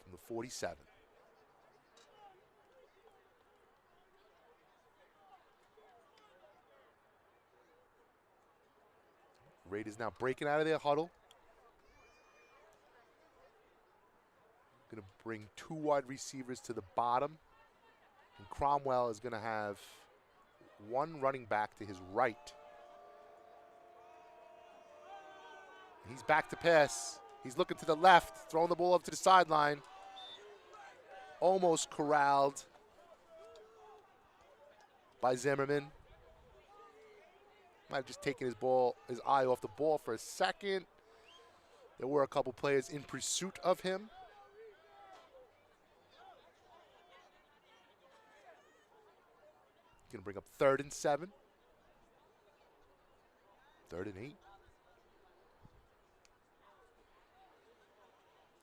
From the 47. Raiders now breaking out of their huddle. Going to bring 2 wide receivers to the bottom. And Cromwell is going to have 1 running back to his right. He's back to pass. He's looking to the left, throwing the ball up to the sideline. Almost corralled by Zimmerman. Might have just taken his eye off the ball for a second. There were a couple players in pursuit of him. Going to bring up 3rd and 7. 3rd and 8.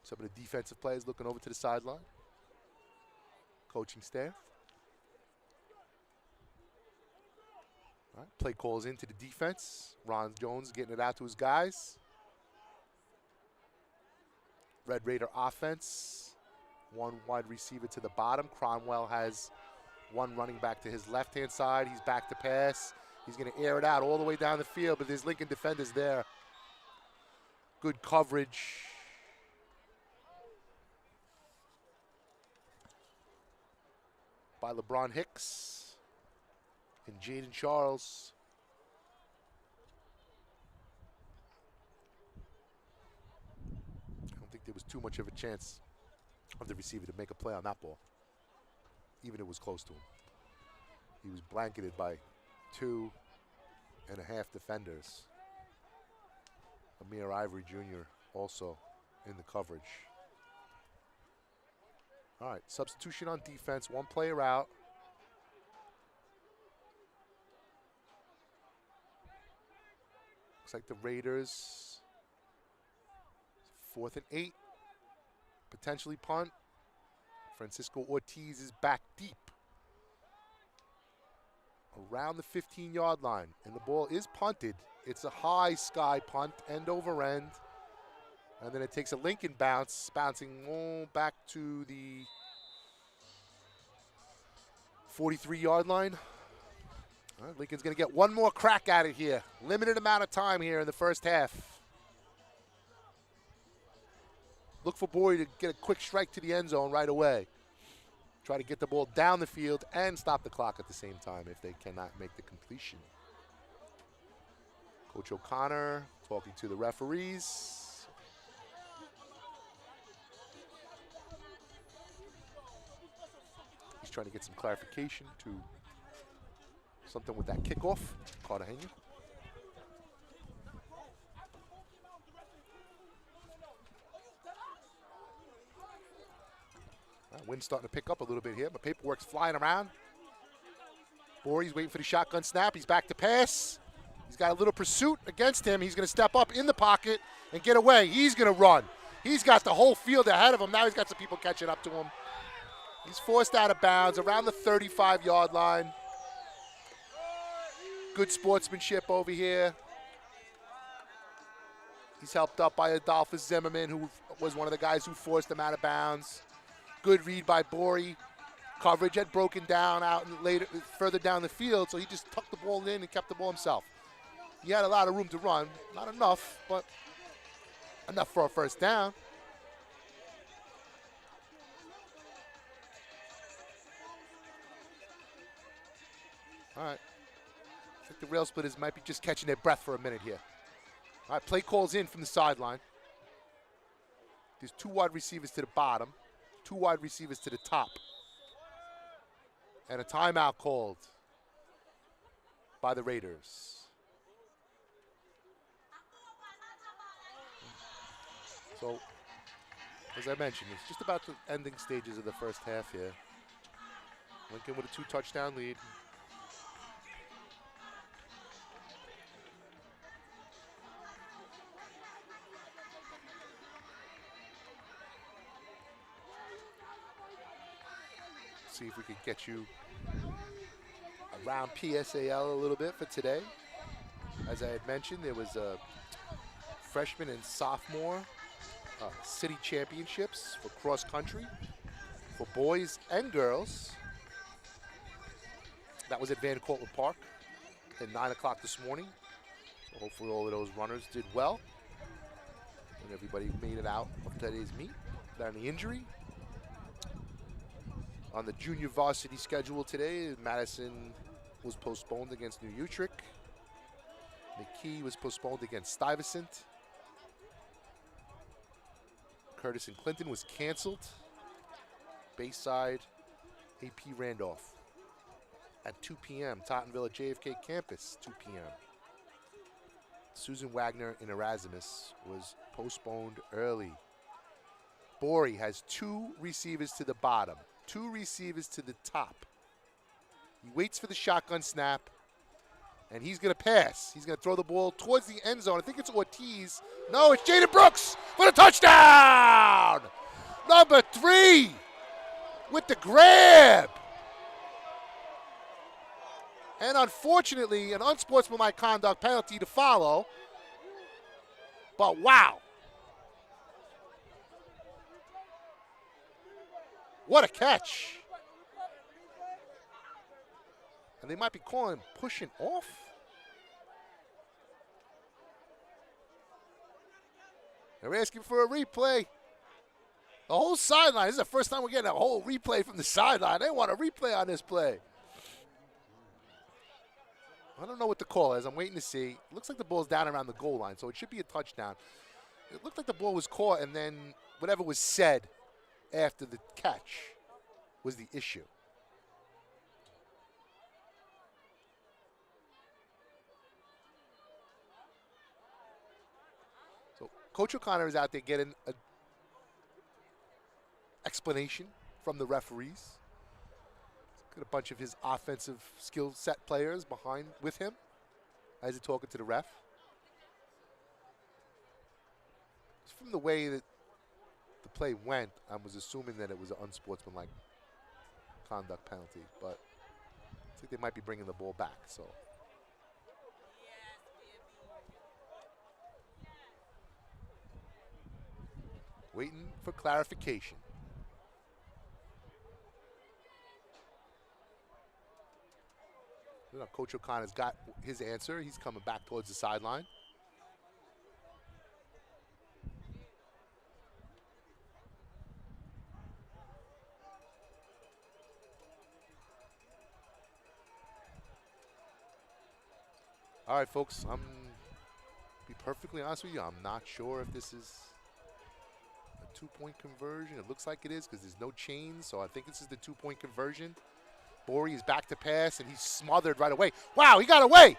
Some of the defensive players looking over to the sideline. Coaching staff. All right, play calls into the defense. Ron Jones getting it out to his guys. Red Raider offense. 1 wide receiver to the bottom. Cromwell has 1 running back to his left-hand side. He's back to pass. He's going to air it out all the way down the field, but there's Lincoln defenders there. Good coverage. By LeBron Hicks and Jaden Charles. I don't think there was too much of a chance of the receiver to make a play on that ball, even if it was close to him. He was blanketed by 2.5 defenders. Amir Ivory Jr. also in the coverage. All right, substitution on defense, 1 player out. Looks like the Raiders, 4th and 8, potentially punt. Francisco Ortiz is back deep around the 15-yard line, and the ball is punted. It's a high sky punt, end over end. And then it takes a Lincoln bounce, bouncing back to the 43-yard line. All right, Lincoln's going to get 1 more crack at it here. Limited amount of time here in the first half. Look for Bory to get a quick strike to the end zone right away. Try to get the ball down the field and stop the clock at the same time if they cannot make the completion. Coach O'Connor talking to the referees. He's trying to get some clarification to something with that kickoff. Cartagena. Wind's starting to pick up a little bit here, but paperwork's flying around. Bory's waiting for the shotgun snap. He's back to pass. He's got a little pursuit against him. He's going to step up in the pocket and get away. He's going to run. He's got the whole field ahead of him. Now he's got some people catching up to him. He's forced out of bounds around the 35-yard line. Good sportsmanship over here. He's helped up by Adolphus Zimmerman, who was one of the guys who forced him out of bounds. Good read by Bory. Coverage had broken down out and later, further down the field, so he just tucked the ball in and kept the ball himself. He had a lot of room to run. Not enough, but enough for a first down. All right. I think the Railsplitters might be just catching their breath for a minute here. All right, play calls in from the sideline. There's 2 wide receivers to the bottom, 2 wide receivers to the top. And a timeout called by the Raiders. So, as I mentioned, it's just about the ending stages of the first half here. Lincoln with a 2-touchdown lead. See if we could get you around PSAL a little bit for today. As I had mentioned, there was a freshman and sophomore city championships for cross country for boys and girls. That was at Van Cortlandt Park at 9 o'clock this morning. So hopefully all of those runners did well. And everybody made it out of today's meet without any injury. On the junior varsity schedule today, Madison was postponed against New Utrecht. McKee was postponed against Stuyvesant. Curtis and Clinton was canceled. Bayside, AP Randolph. At 2 p.m., Tottenville at JFK campus, 2 p.m. Susan Wagner in Erasmus was postponed early. Borey has 2 receivers to the bottom, 2 receivers to the top. He waits for the shotgun snap, and he's going to pass. He's going to throw the ball towards the end zone. I think it's Ortiz. No, it's Jaden Brooks for the touchdown! Number 3 with the grab. And unfortunately, an unsportsmanlike conduct penalty to follow. But wow. What a catch. And they might be calling him pushing off. They're asking for a replay. The whole sideline. This is the first time we're getting a whole replay from the sideline. They want a replay on this play. I don't know what the call is. I'm waiting to see. It looks like the ball's down around the goal line, so it should be a touchdown. It looked like the ball was caught, and then whatever was said after the catch was the issue. So Coach O'Connor is out there getting an explanation from the referees. Got a bunch of his offensive skill set players behind with him as he's talking to the ref. From the way that the play went, I was assuming that it was an unsportsmanlike conduct penalty, but I think they might be bringing the ball back. So waiting for clarification. You know, Coach O'Connor's got his answer. He's coming back towards the sideline. All right, folks, I'm be perfectly honest with you. I'm not sure if this is a 2-point conversion. It looks like it is because there's no chains, so I think this is the 2-point conversion. Borey is back to pass, and he's smothered right away. Wow, he got away.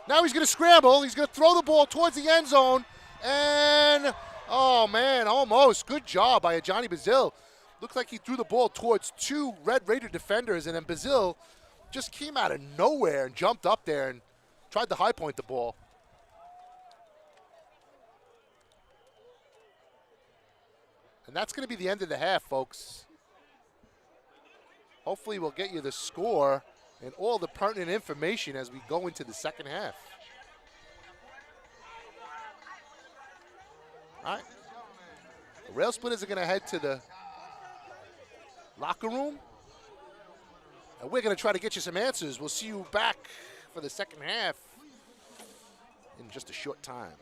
Now he's going to scramble. He's going to throw the ball towards the end zone. And, oh, man, almost. Good job by Johnny Bazil. Looked like he threw the ball towards 2 Red Raider defenders, and then Bazil just came out of nowhere and jumped up there and tried to high point the ball. And that's going to be the end of the half, folks. Hopefully we'll get you the score and all the pertinent information as we go into the second half. All right. The Railsplitters are going to head to the locker room. And we're going to try to get you some answers. We'll see you back for the second half in just a short time.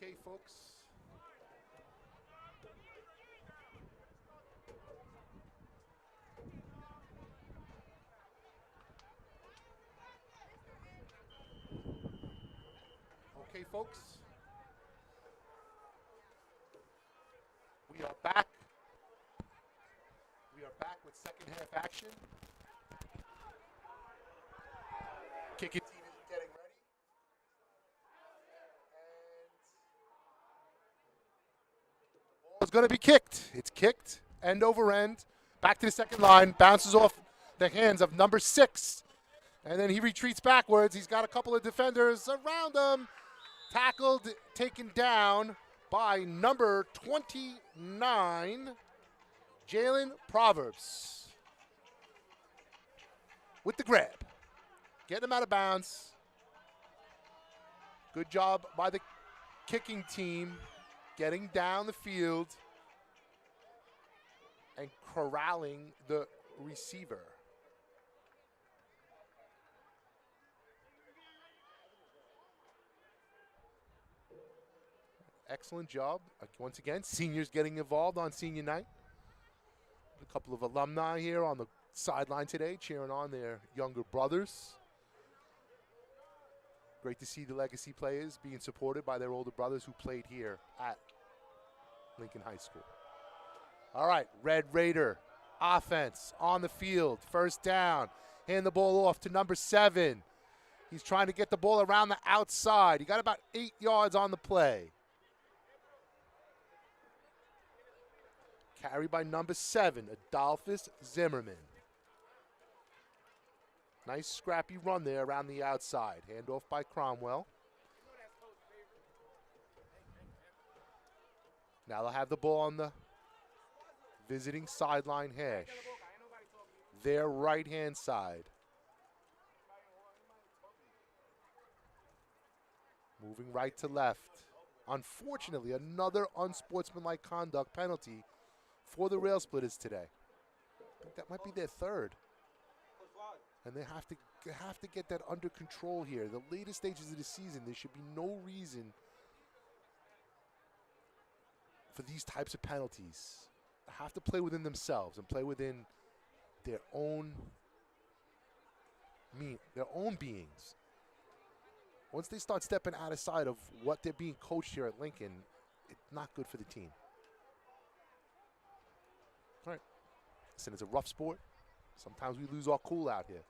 Okay, folks. Okay, folks. We are back. We are back with second half action. Kicking team is getting ready. And the ball is going to be kicked. It's kicked end over end. Back to the second line. Bounces off the hands of number 6. And then he retreats backwards. He's got a couple of defenders around him. Tackled, taken down by number 29, Jalen Proverbs. With the grab. Getting him out of bounds. Good job by the kicking team. Getting down the field. And corralling the receiver. Excellent job. Once again, seniors getting involved on senior night. A couple of alumni here on the sideline today cheering on their younger brothers. Great to see the legacy players being supported by their older brothers who played here at Lincoln High School. All right, Red Raider offense on the field. First down. Hand the ball off to number 7. He's trying to get the ball around the outside. He got about 8 yards on the play. Carried by number 7, Adolphus Zimmerman. Nice scrappy run there around the outside. Handoff by Cromwell. Now they'll have the ball on the visiting sideline hash. Their right-hand side. Moving right to left. Unfortunately, another unsportsmanlike conduct penalty for the Railsplitters today. I think that might be their 3rd. And they have to get that under control here. The later stages of the season, there should be no reason for these types of penalties. They have to play within themselves and play within their own beings. Once they start stepping out of sight of what they're being coached here at Lincoln, it's not good for the team. All right. Listen, it's a rough sport. Sometimes we lose our cool out here.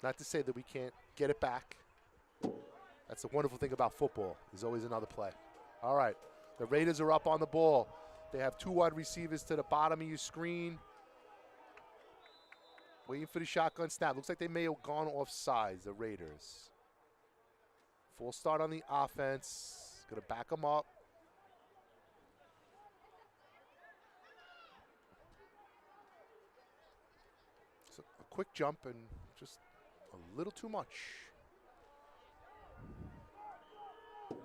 Not to say that we can't get it back. That's the wonderful thing about football. There's always another play. All right. The Raiders are up on the ball. They have 2 wide receivers to the bottom of your screen. Waiting for the shotgun snap. Looks like they may have gone off sides, the Raiders. Full start on the offense. Going to back them up. So a quick jump and just a little too much.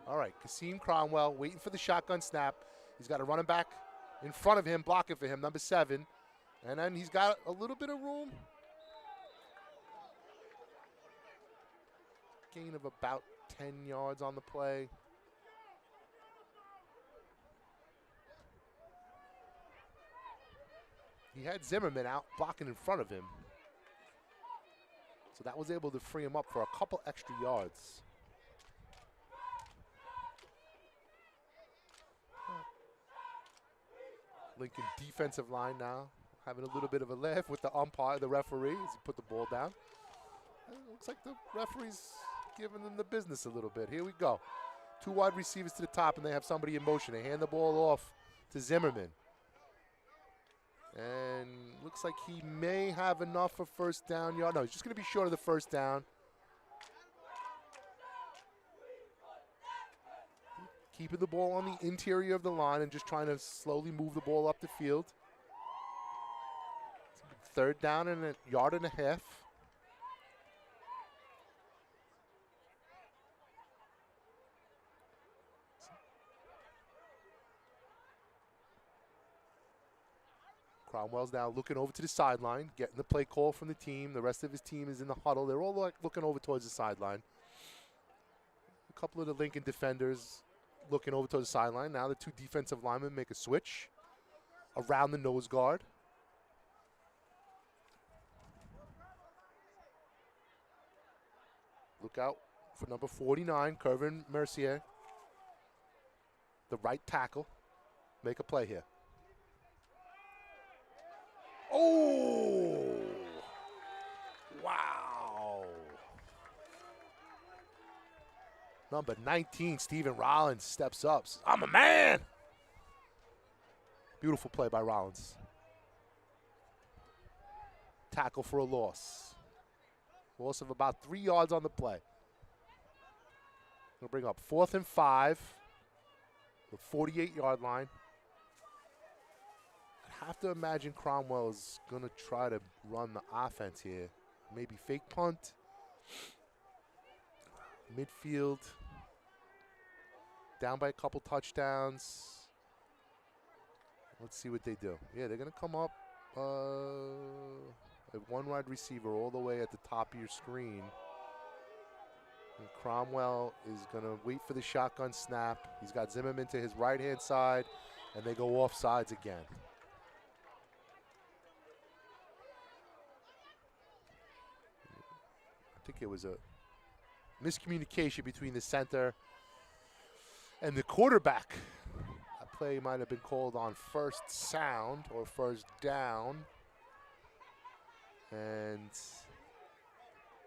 All right, Kasim Cromwell waiting for the shotgun snap. He's got a running back in front of him, blocking for him, number 7. And then he's got a little bit of room. Gain of about 10 yards on the play. He had Zimmerman out blocking in front of him. So that was able to free him up for a couple extra yards. Lincoln defensive line now having a little bit of a laugh with the umpire, the referee, as he put the ball down. It looks like the referee's giving them the business a little bit. Here we go. 2 wide receivers to the top, and they have somebody in motion. They hand the ball off to Zimmerman. And looks like he may have enough for first down yard. No, he's just going to be short of the first down. Keeping the ball on the interior of the line and just trying to slowly move the ball up the field. 3rd down and 1.5 yards. Cromwell's now looking over to the sideline, getting the play call from the team. The rest of his team is in the huddle. They're all looking over towards the sideline. A couple of the Lincoln defenders looking over to the sideline. Now the two defensive linemen make a switch around the nose guard. Look out for number 49, Kervin Mercier. The right tackle. Make a play here. Oh! Wow. Number 19, Steven Rollins, steps up. I'm a man! Beautiful play by Rollins. Tackle for a loss. Loss of about 3 yards on the play. We'll bring up 4th and 5. The 48-yard line. I have to imagine Cromwell is going to try to run the offense here. Maybe fake punt. Midfield. Down by a couple touchdowns. Let's see what they do. Yeah, they're going to come up. One wide receiver all the way at the top of your screen. And Cromwell is going to wait for the shotgun snap. He's got Zimmerman to his right-hand side, and they go off sides again. I think it was a miscommunication between the center and the quarterback. That play might have been called on first sound or first down. And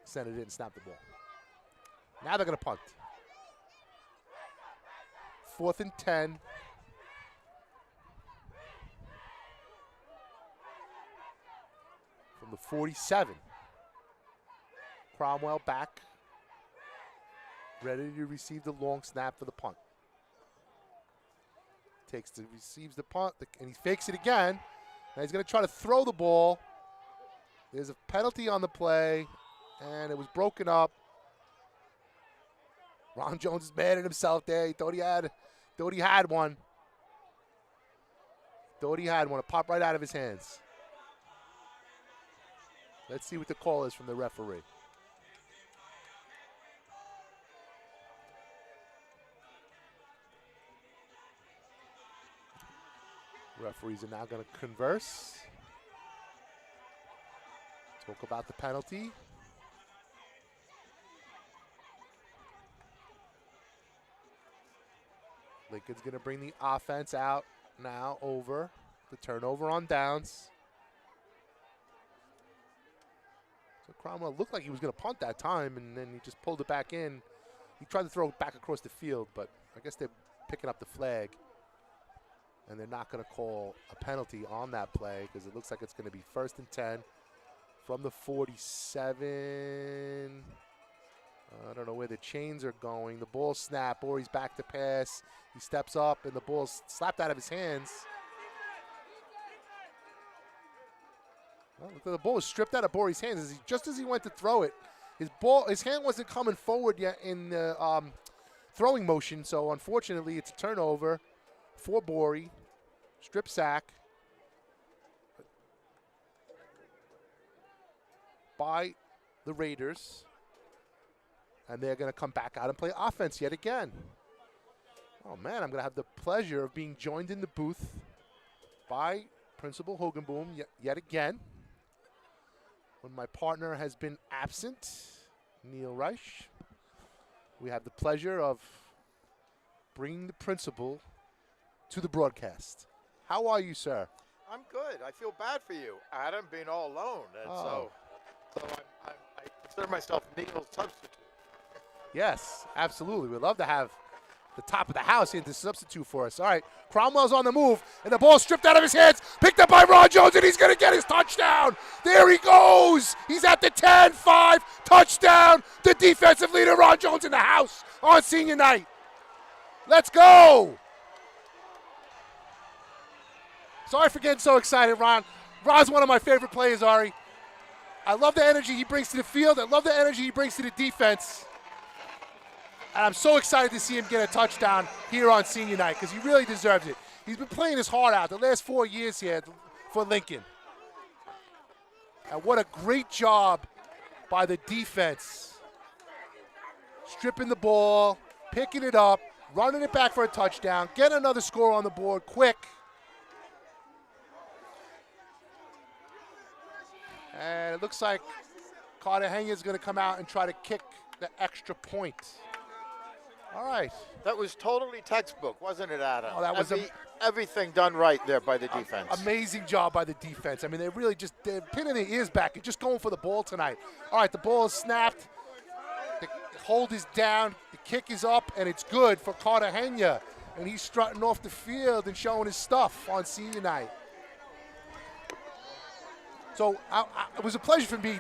center didn't snap the ball. Now they're going to punt. 4th and 10. From the 47. Cromwell back. Ready to receive the long snap for the punt. Receives the punt, and he fakes it again. Now he's going to try to throw the ball. There's a penalty on the play, and it was broken up. Ron Jones is mad at himself there. He thought he had one. It popped right out of his hands. Let's see what the call is from the referee. Referees are now going to converse. Talk about the penalty. Lincoln's going to bring the offense out now over the turnover on downs. So Cromwell looked like he was going to punt that time, and then he just pulled it back in. He tried to throw it back across the field, but I guess they're picking up the flag. And they're not going to call a penalty on that play because it looks like it's going to be 1st and 10 from the 47. I don't know where the chains are going. The ball snap, or he's back to pass. He steps up, and the ball's slapped out of his hands. Well, the ball was stripped out of Borey's hands just as he went to throw it. His hand wasn't coming forward yet in the throwing motion, so unfortunately it's a turnover for Borey. Strip sack by the Raiders. And they're going to come back out and play offense yet again. Oh, man, I'm going to have the pleasure of being joined in the booth by Principal Hogenboom yet again. When my partner has been absent, Neil Reich, we have the pleasure of bringing the principal to the broadcast. How are you, sir? I'm good. I feel bad for you, Adam, being all alone. And so I consider myself Neil's substitute. Yes, absolutely. We'd love to have the top of the house here to substitute for us. All right, Cromwell's on the move, and the ball stripped out of his hands, picked up by Ron Jones, and he's going to get his touchdown. There he goes. He's at the 10-5, touchdown. The defensive leader, Ron Jones, in the house on senior night. Let's go. Sorry for getting so excited, Ron. Ron's one of my favorite players, Ari. I love the energy he brings to the field. I love the energy he brings to the defense. And I'm so excited to see him get a touchdown here on senior night because he really deserves it. He's been playing his heart out the last 4 years here for Lincoln. And what a great job by the defense. Stripping the ball, picking it up, running it back for a touchdown, get another score on the board quick. And it looks like Cartagena is going to come out and try to kick the extra point. All right. That was totally textbook, wasn't it, Adam? Oh, that was everything done right there by the defense. Amazing job by the defense. I mean, they're pinning their ears back and just going for the ball tonight. All right, the ball is snapped. The hold is down. The kick is up, and it's good for Cartagena. And he's strutting off the field and showing his stuff on senior night. So it was a pleasure for me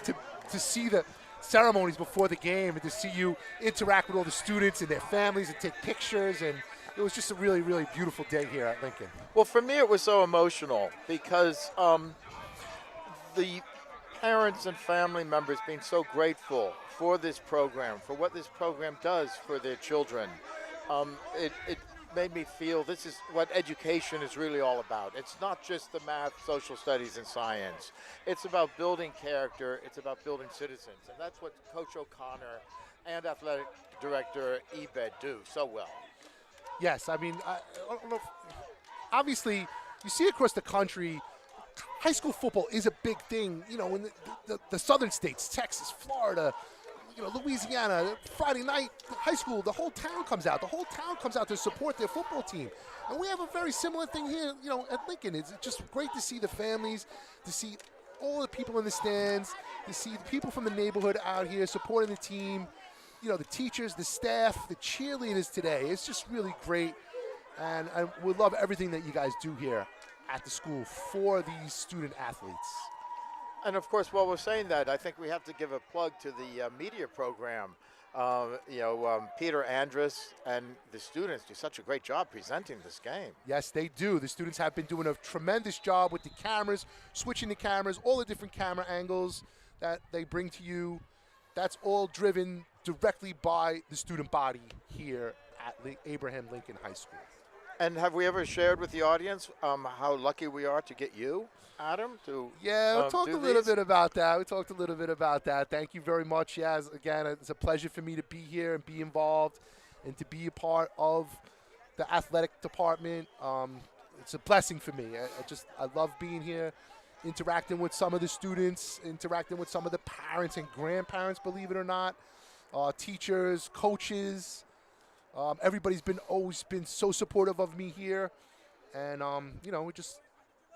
to see the ceremonies before the game and to see you interact with all the students and their families and take pictures, and it was just a really, really beautiful day here at Lincoln. Well, for me it was so emotional because the parents and family members being so grateful for this program, for what this program does for their children. It made me feel this is what education is really all about. It's not just the math, social studies, and science. It's about building character. It's about building citizens. And that's what Coach O'Connor and athletic director Ebed do so well. Yes, I mean, I don't know obviously, you see across the country, high school football is a big thing, you know, in the southern states, Texas, Florida, you know, Louisiana. Friday night, high school, the whole town comes out. The whole town comes out to support their football team. And we have a very similar thing here, you know, at Lincoln. It's just great to see the families, to see all the people in the stands, to see the people from the neighborhood out here supporting the team, you know, the teachers, the staff, the cheerleaders today. It's just really great. And we love everything that you guys do here at the school for these student athletes. And of course, while we're saying that, I think we have to give a plug to the media program. Peter Andrus and the students do such a great job presenting this game. Yes, they do. The students have been doing a tremendous job with the cameras, switching the cameras, all the different camera angles that they bring to you. That's all driven directly by the student body here at Abraham Lincoln High School. And have we ever shared with the audience how lucky we are to get you, Adam, to Yeah, we talked a little bit about that. Thank you very much. Yeah, again, it's a pleasure for me to be here and be involved and to be a part of the athletic department. It's a blessing for me. I love being here, interacting with some of the students, interacting with some of the parents and grandparents, believe it or not, teachers, coaches. Everybody's always been so supportive of me here, and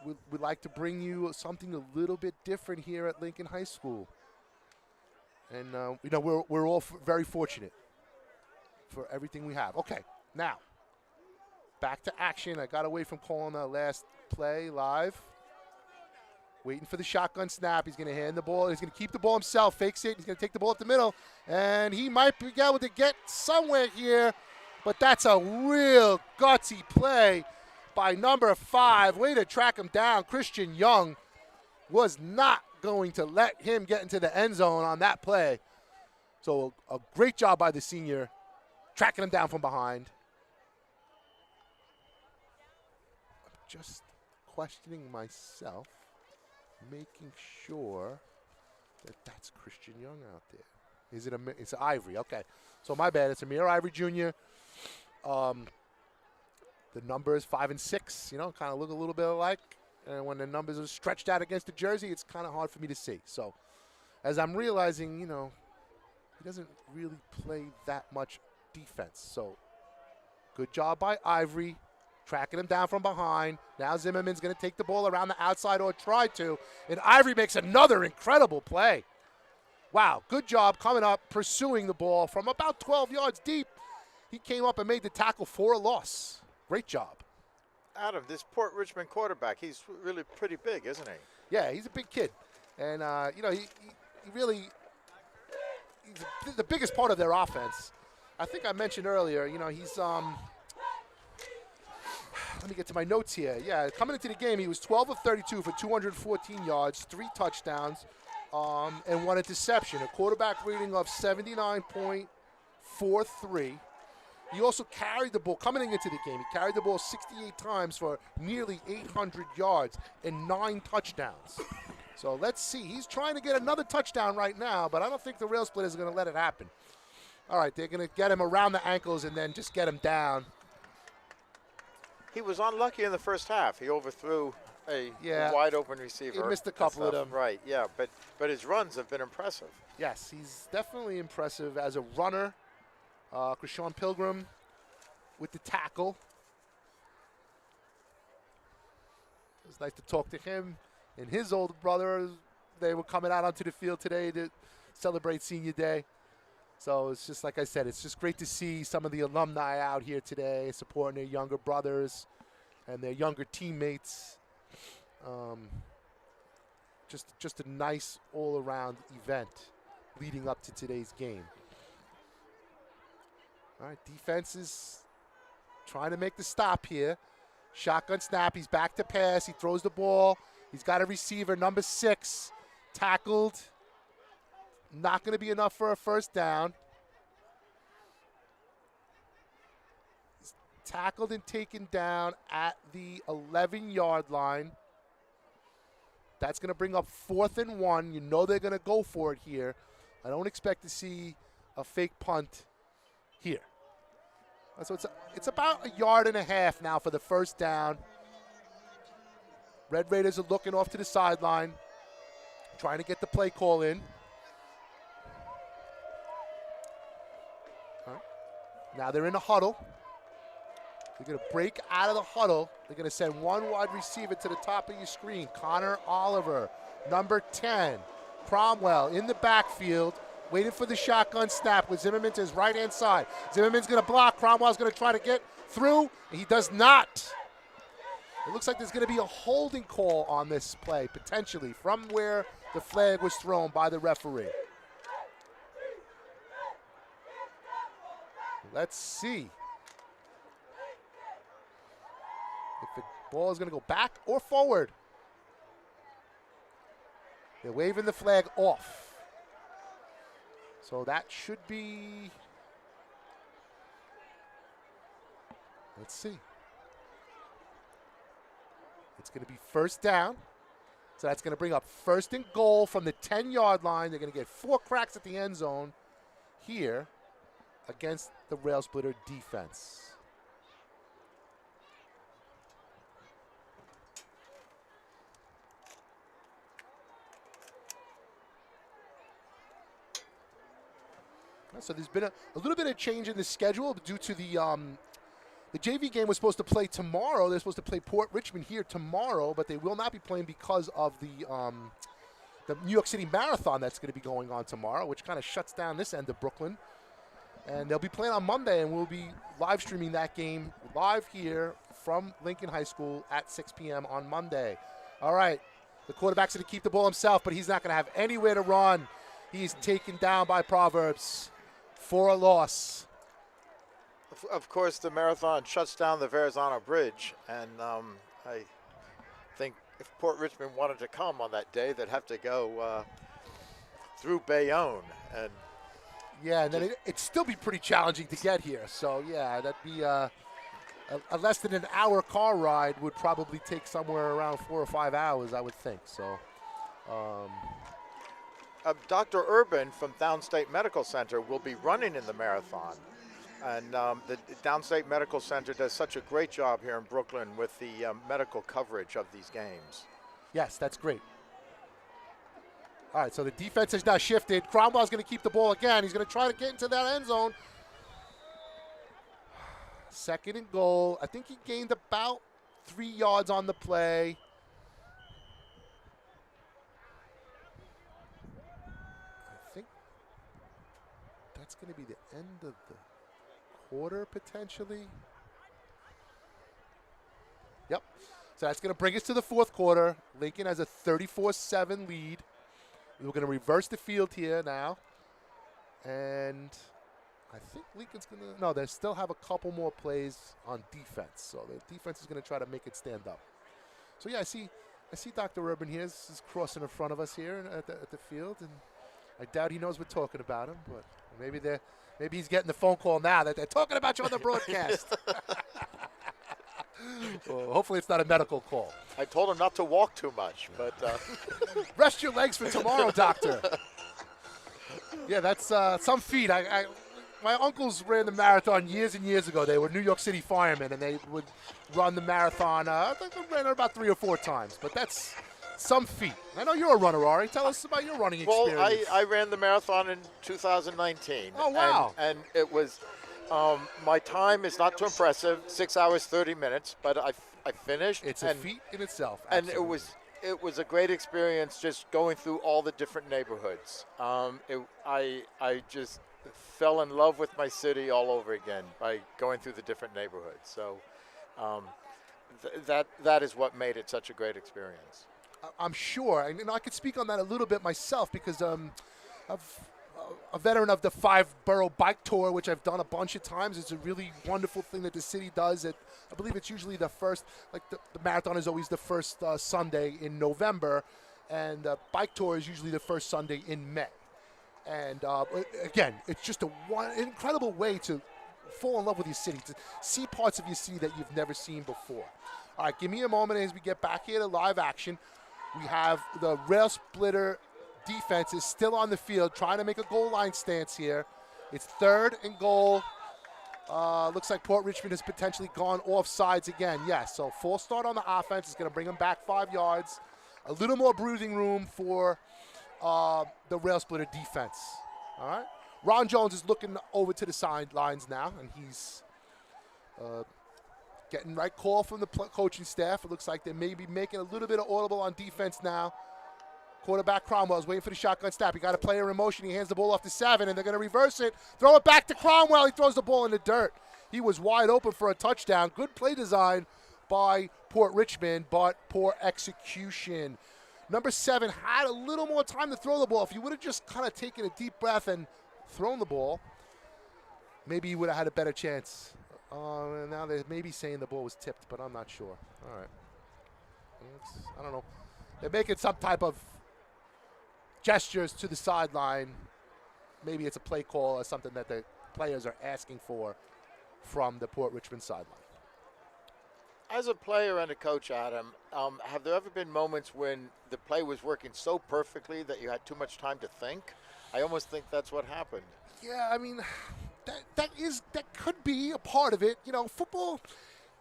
we'd like to bring you something a little bit different here at Lincoln High School. And we're all very fortunate for everything we have. Okay, now back to action. I got away from calling the last play live. Waiting for the shotgun snap. He's going to hand the ball. He's going to keep the ball himself, fakes it. He's going to take the ball up the middle, and he might be able to get somewhere here, but that's a real gutsy play by number 5. Way to track him down. Christian Young was not going to let him get into the end zone on that play. So a great job by the senior, tracking him down from behind. I'm just questioning myself, making sure that that's Christian Young out there. Is it it's Ivory? Okay. So my bad. It's Amir Ivory Jr. The numbers 5 and 6, kind of look a little bit alike. And when the numbers are stretched out against the jersey, it's kind of hard for me to see. So as I'm realizing, he doesn't really play that much defense. So good job by Ivory, tracking him down from behind. Now Zimmerman's going to take the ball around the outside, or try to, and Ivory makes another incredible play. Wow, good job coming up, pursuing the ball from about 12 yards deep. He came up and made the tackle for a loss. Great job. Adam, this Port Richmond quarterback, he's really pretty big, isn't he? Yeah, he's a big kid. And, he's the biggest part of their offense. I think I mentioned earlier, he's let me get to my notes here. Yeah, coming into the game, he was 12 of 32 for 214 yards, 3 touchdowns, and 1 interception. A quarterback rating of 79.43. He also carried the ball, coming into the game, he carried the ball 68 times for nearly 800 yards and 9 touchdowns. So let's see. He's trying to get another touchdown right now, but I don't think the Railsplitters are going to let it happen. All right, they're going to get him around the ankles and then just get him down. He was unlucky in the first half. He overthrew a wide open receiver. He missed a couple of them. Right, yeah, but his runs have been impressive. Yes, he's definitely impressive as a runner. Krishawn Pilgrim with the tackle. It was nice to talk to him and his older brother. They were coming out onto the field today to celebrate Senior Day. So it's just like I said, it's just great to see some of the alumni out here today supporting their younger brothers and their younger teammates. Just a nice all-around event leading up to today's game. All right, defense is trying to make the stop here. Shotgun snap, he's back to pass, he throws the ball. He's got a receiver, number 6, tackled. Not going to be enough for a first down. He's tackled and taken down at the 11-yard line. That's going to bring up 4th and 1. You know they're going to go for it here. I don't expect to see a fake punt here. So it's about 1.5 yards now for the first down. Red Raiders are looking off to the sideline, trying to get the play call in. All right. Now they're in a huddle. They're going to break out of the huddle. They're going to send one wide receiver to the top of your screen. Connor Oliver, number 10. Cromwell in the backfield, waiting for the shotgun snap with Zimmerman to his right-hand side. Zimmerman's going to block. Cromwell's going to try to get through. He does not. It looks like there's going to be a holding call on this play, potentially, from where the flag was thrown by the referee. Let's see if the ball is going to go back or forward. They're waving the flag off. So that should be, let's see. It's going to be first down. So that's going to bring up 1st and goal from the 10-yard line. They're going to get 4 cracks at the end zone here against the Railsplitter defense. So there's been a little bit of change in the schedule due to the JV game was supposed to play tomorrow. They're supposed to play Port Richmond here tomorrow, but they will not be playing because of the New York City Marathon that's going to be going on tomorrow, which kind of shuts down this end of Brooklyn. And they'll be playing on Monday, and we'll be live streaming that game live here from Lincoln High School at 6 p.m. on Monday. All right, the quarterback's going to keep the ball himself, but he's not going to have anywhere to run. He's taken down by Proverbs for a loss. Of course, the Marathon shuts down the Verrazano Bridge, and I think if Port Richmond wanted to come on that day, they'd have to go through Bayonne. And yeah, and then it'd still be pretty challenging to get here. So, yeah, that'd be a less than an hour car ride would probably take somewhere around 4 or 5 hours, I would think. So, Dr. Urban from Downstate Medical Center will be running in the marathon. And the Downstate Medical Center does such a great job here in Brooklyn with the medical coverage of these games. Yes, that's great. All right, so the defense has now shifted. Cromwell's going to keep the ball again. He's going to try to get into that end zone. 2nd and goal. I think he gained about 3 yards on the play. I think that's going to be the end of the quarter, potentially. Yep. So that's going to bring us to the 4th quarter. Lincoln has a 34-7 lead. We're going to reverse the field here now. And I think Lincoln's going to, no, they still have a couple more plays on defense. So the defense is going to try to make it stand up. So yeah, I see Dr. Urban here is crossing in front of us here at the field. And I doubt he knows we're talking about him, but maybe he's getting the phone call now that they're talking about you on the broadcast. Well, hopefully it's not a medical call. I told him not to walk too much, but rest your legs for tomorrow, doctor. Yeah, that's some feat. my uncles ran the marathon years and years ago. They were New York City firemen, and they would run the marathon. I think they ran it about 3 or 4 times, but that's some feat. I know you're a runner, Ari. Tell us about your running experience. Well, I ran the marathon in 2019. Oh, wow. And it was, my time is not too impressive, 6 hours, 30 minutes, but I finished. It's a feat in itself. And Absolutely. it was a great experience just going through all the different neighborhoods. I just fell in love with my city all over again by going through the different neighborhoods. So that is what made it such a great experience. I'm sure. And I could speak on that a little bit myself because I'm a veteran of the 5-borough bike tour, which I've done a bunch of times. It's a really wonderful thing that the city does. I believe it's usually the first, like the marathon is always the first Sunday in November, and the bike tour is usually the first Sunday in May. And again, it's just an incredible way to fall in love with your city, to see parts of your city that you've never seen before. All right, give me a moment as we get back here to live action. We have the Railsplitter defense is still on the field, trying to make a goal line stance here. It's 3rd and goal. Looks like Port Richmond has potentially gone off sides again. Yes, so full start on the offense is going to bring them back 5 yards. A little more breathing room for the Railsplitter defense. All right. Ron Jones is looking over to the sidelines now, and he's getting right call from the coaching staff. It looks like they may be making a little bit of audible on defense now. Quarterback Cromwell is waiting for the shotgun snap. He got a player in motion. He hands the ball off to 7, and they're going to reverse it. Throw it back to Cromwell. He throws the ball in the dirt. He was wide open for a touchdown. Good play design by Port Richmond, but poor execution. Number 7 had a little more time to throw the ball. If you would have just kind of taken a deep breath and thrown the ball, maybe you would have had a better chance. Now they're maybe saying the ball was tipped, but I'm not sure. All right. I don't know. They're making some type of gestures to the sideline. Maybe it's a play call or something that the players are asking for from the Port Richmond sideline. As a player and a coach, Adam, have there ever been moments when the play was working so perfectly that you had too much time to think? I almost think that's what happened. Yeah, I mean, that could be a part of it. You know, football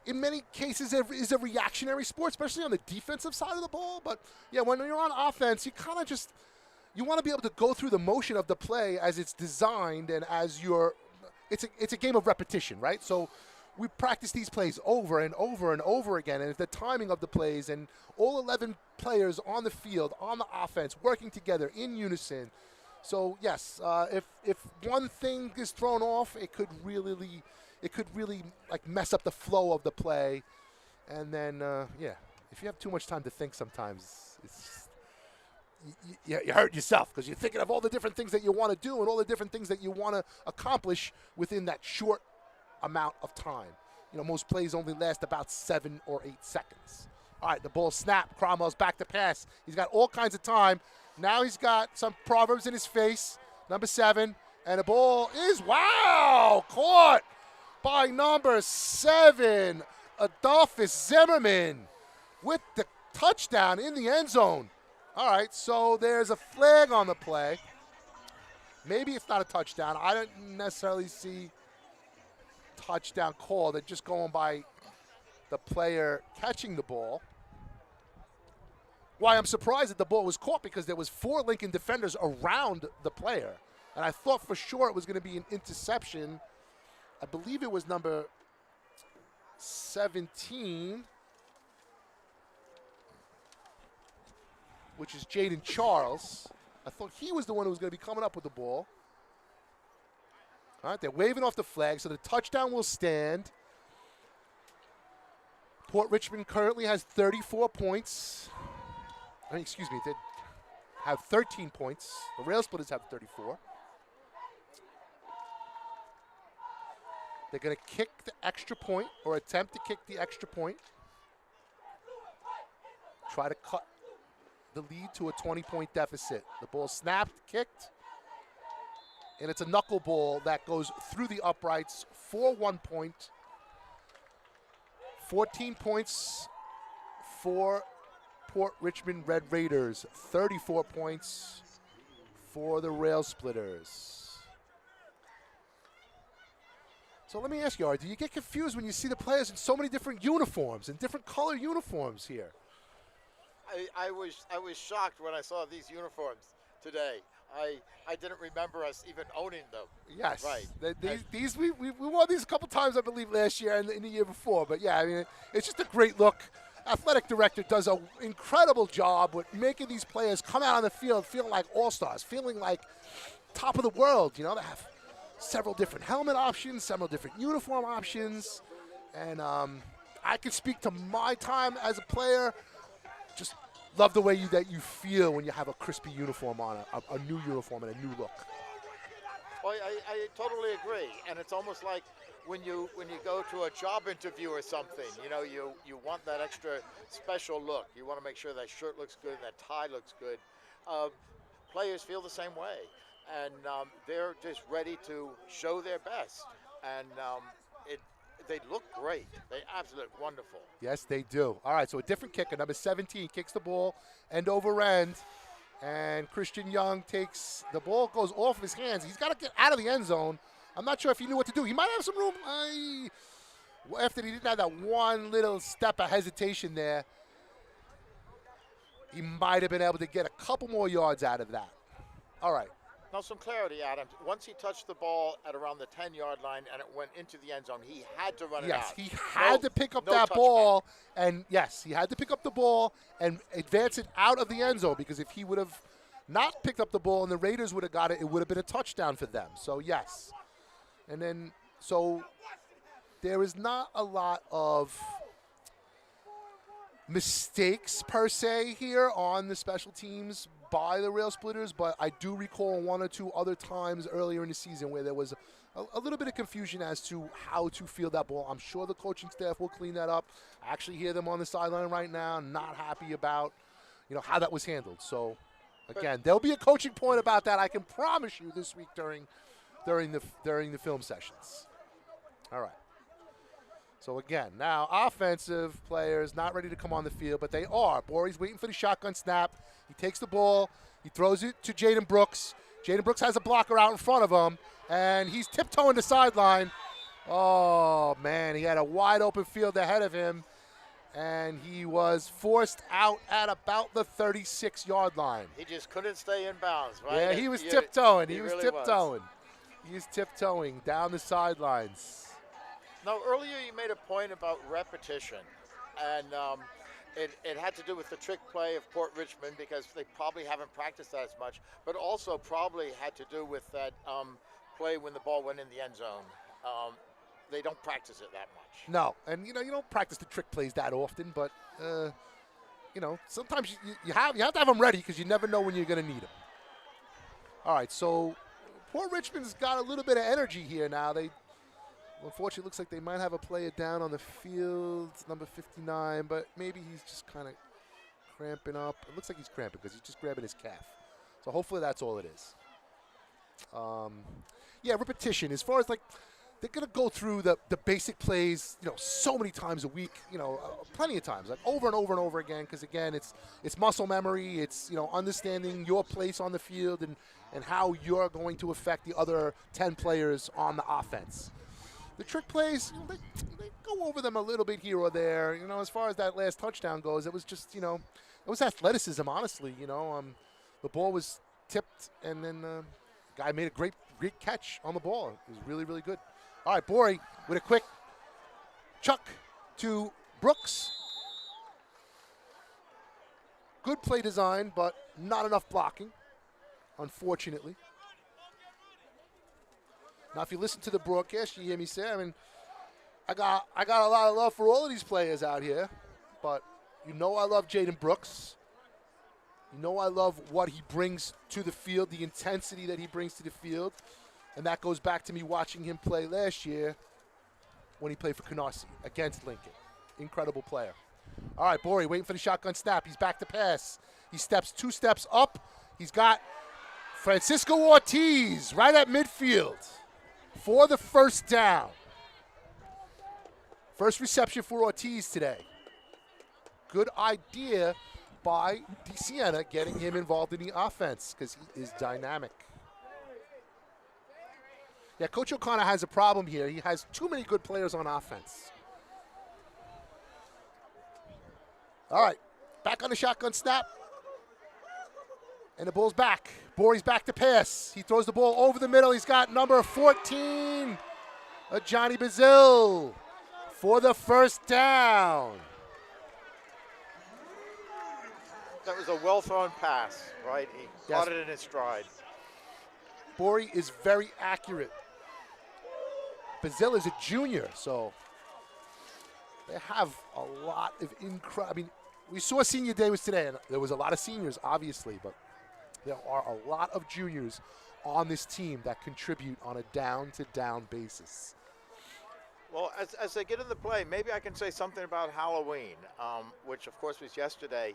in many cases is a reactionary sport, especially on the defensive side of the ball. But yeah, when you're on offense, you kind of just you want to be able to go through the motion of the play as it's designed and as it's a game of repetition, right? So we practice these plays over and over and over again, and the timing of the plays and all 11 players on the field, on the offense, working together in unison. So yes, if one thing is thrown off, it could really like mess up the flow of the play. And then if you have too much time to think, sometimes you hurt yourself because you're thinking of all the different things that you want to do and all the different things that you want to accomplish within that short amount of time. You know, most plays only last about 7 or 8 seconds. All right, the ball snapped. Cromwell's back to pass. He's got all kinds of time. Now he's got some proverbs in his face. Number 7, and the ball is, caught by number 7, Adolphus Zimmerman, with the touchdown in the end zone. All right, so there's a flag on the play. Maybe it's not a touchdown. I didn't necessarily see touchdown call. They're just going by the player catching the ball. Why I'm surprised that the ball was caught because there was 4 Lincoln defenders around the player. And I thought for sure it was going to be an interception. I believe it was number 17, which is Jaden Charles. I thought he was the one who was going to be coming up with the ball. All right, they're waving off the flag, so the touchdown will stand. Port Richmond currently has 34 points. They have 13 points. The Railsplitters have 34. They're going to kick the extra point or attempt to kick the extra point. Try to cut the lead to a 20-point deficit. The ball snapped, kicked, and it's a knuckleball that goes through the uprights for 1 point. 14 points for Port Richmond Red Raiders. 34 points for the Railsplitters. So let me ask you, Art, do you get confused when you see the players in so many different uniforms and different color uniforms here? I was shocked when I saw these uniforms today. I didn't remember us even owning them. Yes. Right. These we won these a couple times, I believe, last year and in the year before. But yeah, I mean, it's just a great look. Athletic director does an incredible job with making these players come out on the field feeling like all-stars, feeling like top of the world. You know, they have several different helmet options, several different uniform options. And I can speak to my time as a player. Just love the way that you feel when you have a crispy uniform on, a new uniform and a new look. Well, I totally agree, and it's almost like when you go to a job interview or something, you know, you want that extra special look. You want to make sure that shirt looks good, that tie looks good. Players feel the same way, and they're just ready to show their best, and they look great. They absolutely wonderful. Yes, they do. All right, so a different kicker. Number 17 kicks the ball end over end. And Christian Young takes the ball, goes off of his hands. He's got to get out of the end zone. I'm not sure if he knew what to do. He might have some room. After he didn't have that one little step of hesitation there, he might have been able to get a couple more yards out of that. All right. Now, some clarity, Adam. Once he touched the ball at around the 10-yard line and it went into the end zone, he had to run it out. Yes, he had to pick up that ball. And, yes, he had to pick up the ball and advance it out of the end zone, because if he would have not picked up the ball and the Raiders would have got it, it would have been a touchdown for them. So, yes. And then, so there is not a lot of mistakes, per se, here on the special teams by the Railsplitters, but I do recall one or two other times earlier in the season where there was a little bit of confusion as to how to field that ball. I'm sure the coaching staff will clean that up. I actually hear them on the sideline right now, not happy about, you know, how that was handled. So, again, there'll be a coaching point about that, I can promise you, this week during the film sessions. All right. So, again, now offensive players not ready to come on the field, but they are. Borey's waiting for the shotgun snap. He takes the ball. He throws it to Jaden Brooks. Jaden Brooks has a blocker out in front of him, and he's tiptoeing the sideline. Oh, man, he had a wide open field ahead of him, and he was forced out at about the 36-yard line. He just couldn't stay in bounds, right? Yeah, he was tiptoeing. He was really tiptoeing. He was tiptoeing down the sidelines. Now, earlier you made a point about repetition, and it had to do with the trick play of Port Richmond, because they probably haven't practiced that as much, but also probably had to do with that play when the ball went in the end zone. They don't practice it that much. No, and you don't practice the trick plays that often, but sometimes you have to have them ready, because you never know when you're going to need them. All right, so Port Richmond's got a little bit of energy here now. Unfortunately, it looks like they might have a player down on the field, number 59, but maybe he's just kind of cramping up. It looks like he's cramping because he's just grabbing his calf. So hopefully that's all it is. Yeah, repetition. As far as, like, they're going to go through the basic plays, so many times a week, plenty of times, like over and over and over again, because, again, it's muscle memory. It's, understanding your place on the field and how you're going to affect the other 10 players on the offense. The trick plays, they go over them a little bit here or there. As far as that last touchdown goes, it was just, it was athleticism, honestly. The ball was tipped, and then the guy made a great catch on the ball. It was really, really good. All right, Borey with a quick chuck to Brooks. Good play design, but not enough blocking, unfortunately. Now, if you listen to the broadcast, you hear me say, I got a lot of love for all of these players out here, but I love Jaden Brooks. I love what he brings to the field, the intensity that he brings to the field, and that goes back to me watching him play last year when he played for Canarsie against Lincoln. Incredible player. All right, Borey waiting for the shotgun snap. He's back to pass. He steps 2 steps up. He's got Francisco Ortiz right at midfield for the first down. First reception for Ortiz today. Good idea by DeSiena getting him involved in the offense, because he is dynamic. Yeah, Coach O'Connor has a problem here. He has too many good players on offense. All right, back on the shotgun snap. And the ball's back. Borey's back to pass. He throws the ball over the middle. He's got number 14, Johnny Bazil, for the first down. That was a well-thrown pass, right? He Yes. caught it in his stride. Borey is very accurate. Bazil is a junior, so they have a lot of incredible. I mean, we saw Senior Day was today, and there was a lot of seniors, obviously, but there are a lot of juniors on this team that contribute on a down-to-down basis. Well, as they get into play, maybe I can say something about Halloween, which of course was yesterday.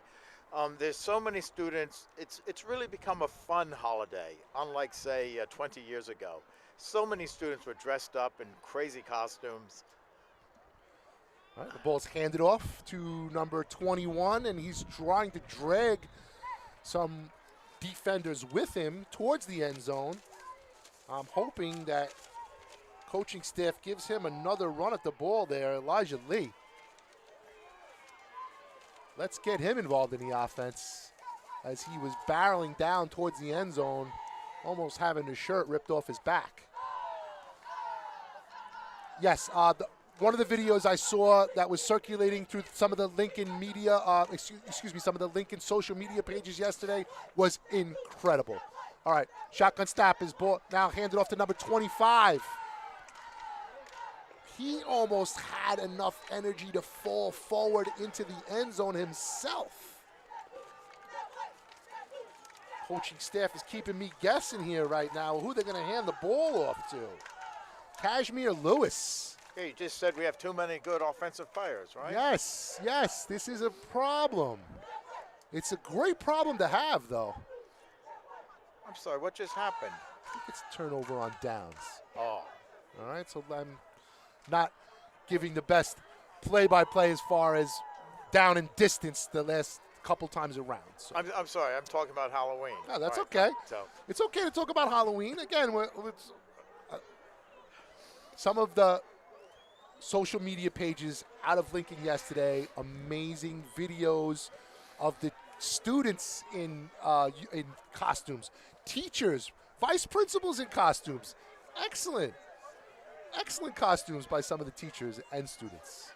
There's so many students. It's really become a fun holiday, unlike say 20 years ago. So many students were dressed up in crazy costumes. All right, the ball's handed off to number 21, and he's trying to drag some defenders with him towards the end zone. I'm hoping that coaching staff gives him another run at the ball there, Elijah Lee. Let's get him involved in the offense as he was barreling down towards the end zone, almost having his shirt ripped off his back. Yes, one of the videos I saw that was circulating through some of the Lincoln media, some of the Lincoln social media pages yesterday was incredible. All right, shotgun snap is ball now handed off to number 25. He almost had enough energy to fall forward into the end zone himself. Coaching staff is keeping me guessing here right now who they're going to hand the ball off to. Kashmir Lewis. Yeah, you just said we have too many good offensive players, right? Yes, yes, this is a problem. It's a great problem to have, though. I'm sorry, what just happened? I think it's turnover on downs. Oh. All right, so I'm not giving the best play-by-play as far as down and distance the last couple times around. So. I'm sorry, I'm talking about Halloween. No, that's right. okay. So. It's okay to talk about Halloween. Again, some of the social media pages out of Lincoln yesterday, amazing videos of the students in costumes, teachers, vice principals in costumes. Excellent. Excellent costumes by some of the teachers and students.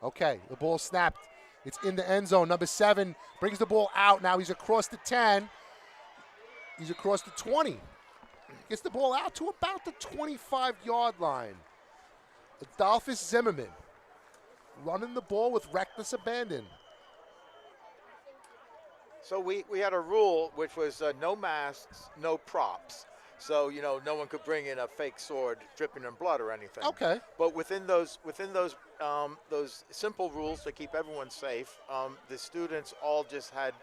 Okay, the ball snapped. It's in the end zone. Number 7 brings the ball out. Now he's across the 10. He's across the 20. Gets the ball out to about the 25-yard line. Adolphus Zimmerman running the ball with reckless abandon. So we had a rule which was no masks, no props. So, no one could bring in a fake sword dripping in blood or anything. Okay. But within those simple rules to keep everyone safe, the students all just had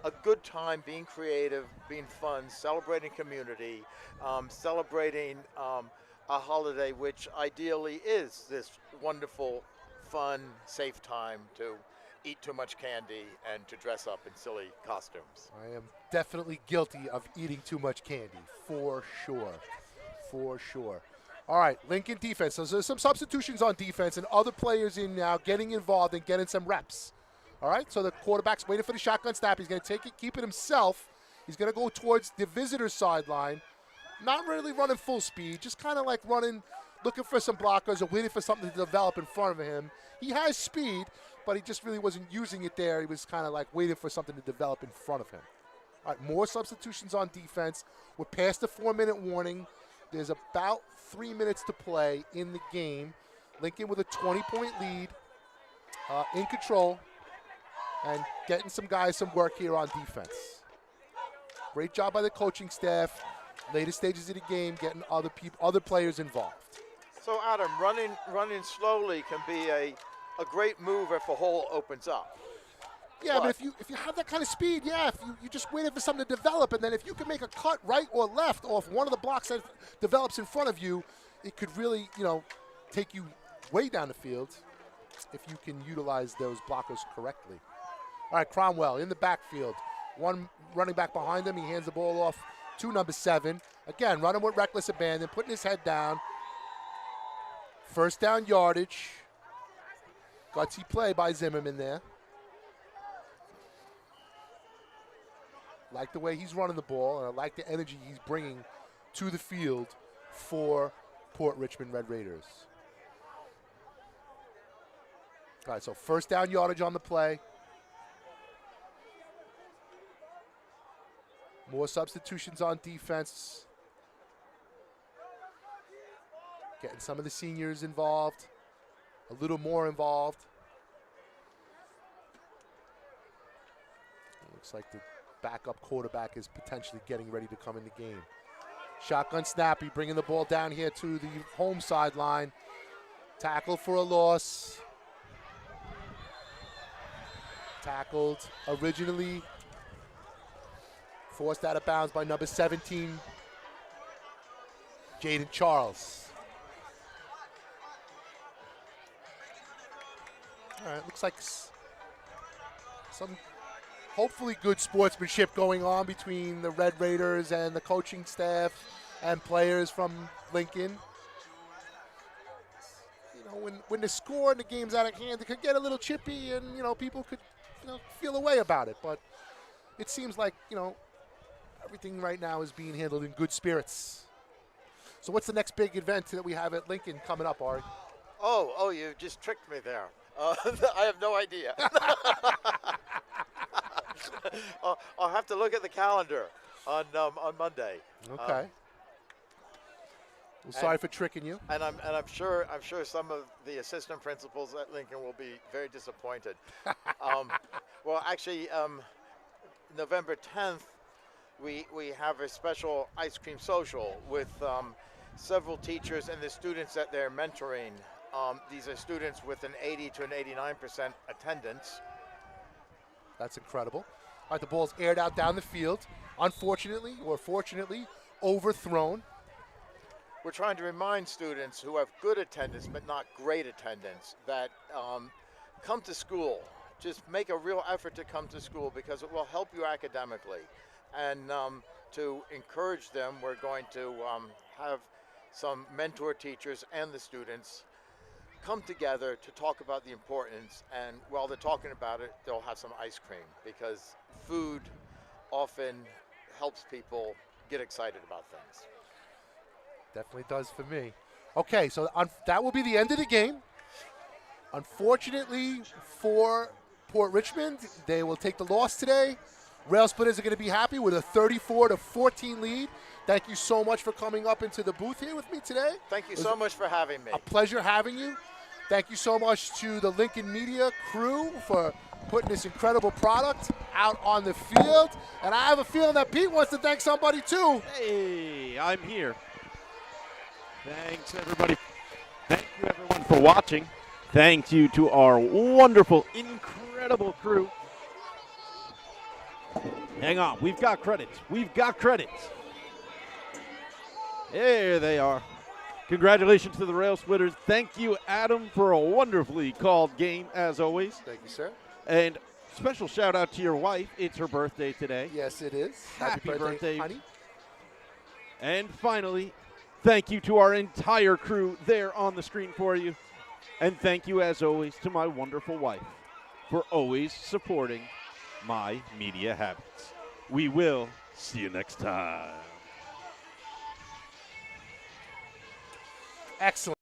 a good time being creative, being fun, celebrating community, celebrating a holiday which ideally is this wonderful, fun, safe time to eat too much candy and to dress up in silly costumes. I am definitely guilty of eating too much candy, for sure. For sure. All right, Lincoln defense. So there's some substitutions on defense and other players in now getting involved and getting some reps. All right, so the quarterback's waiting for the shotgun snap. He's going to take it, keep it himself. He's going to go towards the visitor sideline. Not really running full speed, just kind of like running, looking for some blockers or waiting for something to develop in front of him. He has speed, but he just really wasn't using it there. He was kind of like waiting for something to develop in front of him. All right, more substitutions on defense. We're past the 4-minute warning. There's about 3 minutes to play in the game. Lincoln with a 20-point lead, in control, and getting some guys some work here on defense. Great job by the coaching staff. Later stages of the game, getting other players involved. So Adam, running slowly can be a great move if a hole opens up. Yeah, but if you have that kind of speed, yeah, if you just waiting for something to develop, and then if you can make a cut right or left off one of the blocks that develops in front of you, it could really, take you way down the field if you can utilize those blockers correctly. All right, Cromwell in the backfield. one running back behind him. He hands the ball off to number 7. Again, running with reckless abandon, putting his head down. First down yardage. Gutsy play by Zimmerman there. Like the way he's running the ball, and I like the energy he's bringing to the field for Port Richmond Red Raiders. All right, so first down yardage on the play. More substitutions on defense. Getting some of the seniors involved. A little more involved. Looks like the backup quarterback is potentially getting ready to come in the game. Shotgun snappy, bringing the ball down here to the home sideline. Tackle for a loss. Tackled originally. Forced out of bounds by number 17, Jaden Charles. All right, looks like some hopefully good sportsmanship going on between the Red Raiders and the coaching staff and players from Lincoln. You know, when the score and the game's out of hand, it could get a little chippy, and people could feel a way about it. But it seems like everything right now is being handled in good spirits. So what's the next big event that we have at Lincoln coming up, Ari? Oh, you just tricked me there. I have no idea. I'll have to look at the calendar on Monday. Okay. Well, sorry for tricking you. And I'm sure some of the assistant principals at Lincoln will be very disappointed. Well, actually, November 10th, we have a special ice cream social with several teachers and the students that they're mentoring. These are students with an 80 to an 89% attendance. That's incredible. All right, the ball's aired out down the field. Unfortunately, or fortunately, overthrown. We're trying to remind students who have good attendance but not great attendance that come to school. Just make a real effort to come to school because it will help you academically. And to encourage them, we're going to have some mentor teachers and the students come together to talk about the importance, and while they're talking about it, they'll have some ice cream because food often helps people get excited about things. Definitely does for me. Okay, so that will be the end of the game. Unfortunately for Port Richmond, they will take the loss today. Railsplitters are going to be happy with a 34-14 lead. Thank you so much for coming up into the booth here with me today. Thank you so much for having me. A pleasure having you. Thank you so much to the Lincoln Media crew for putting this incredible product out on the field. And I have a feeling that Pete wants to thank somebody too. Hey, I'm here. Thanks, everybody. Thank you, everyone, for watching. Thank you to our wonderful, incredible crew. Hang on. We've got credits. We've got credits. There they are. Congratulations to the Railsplitters. Thank you, Adam, for a wonderfully called game, as always. Thank you, sir. And special shout-out to your wife. It's her birthday today. Yes, it is. Happy birthday, honey. And finally, thank you to our entire crew there on the screen for you. And thank you, as always, to my wonderful wife for always supporting my media habits. We will see you next time. Excellent.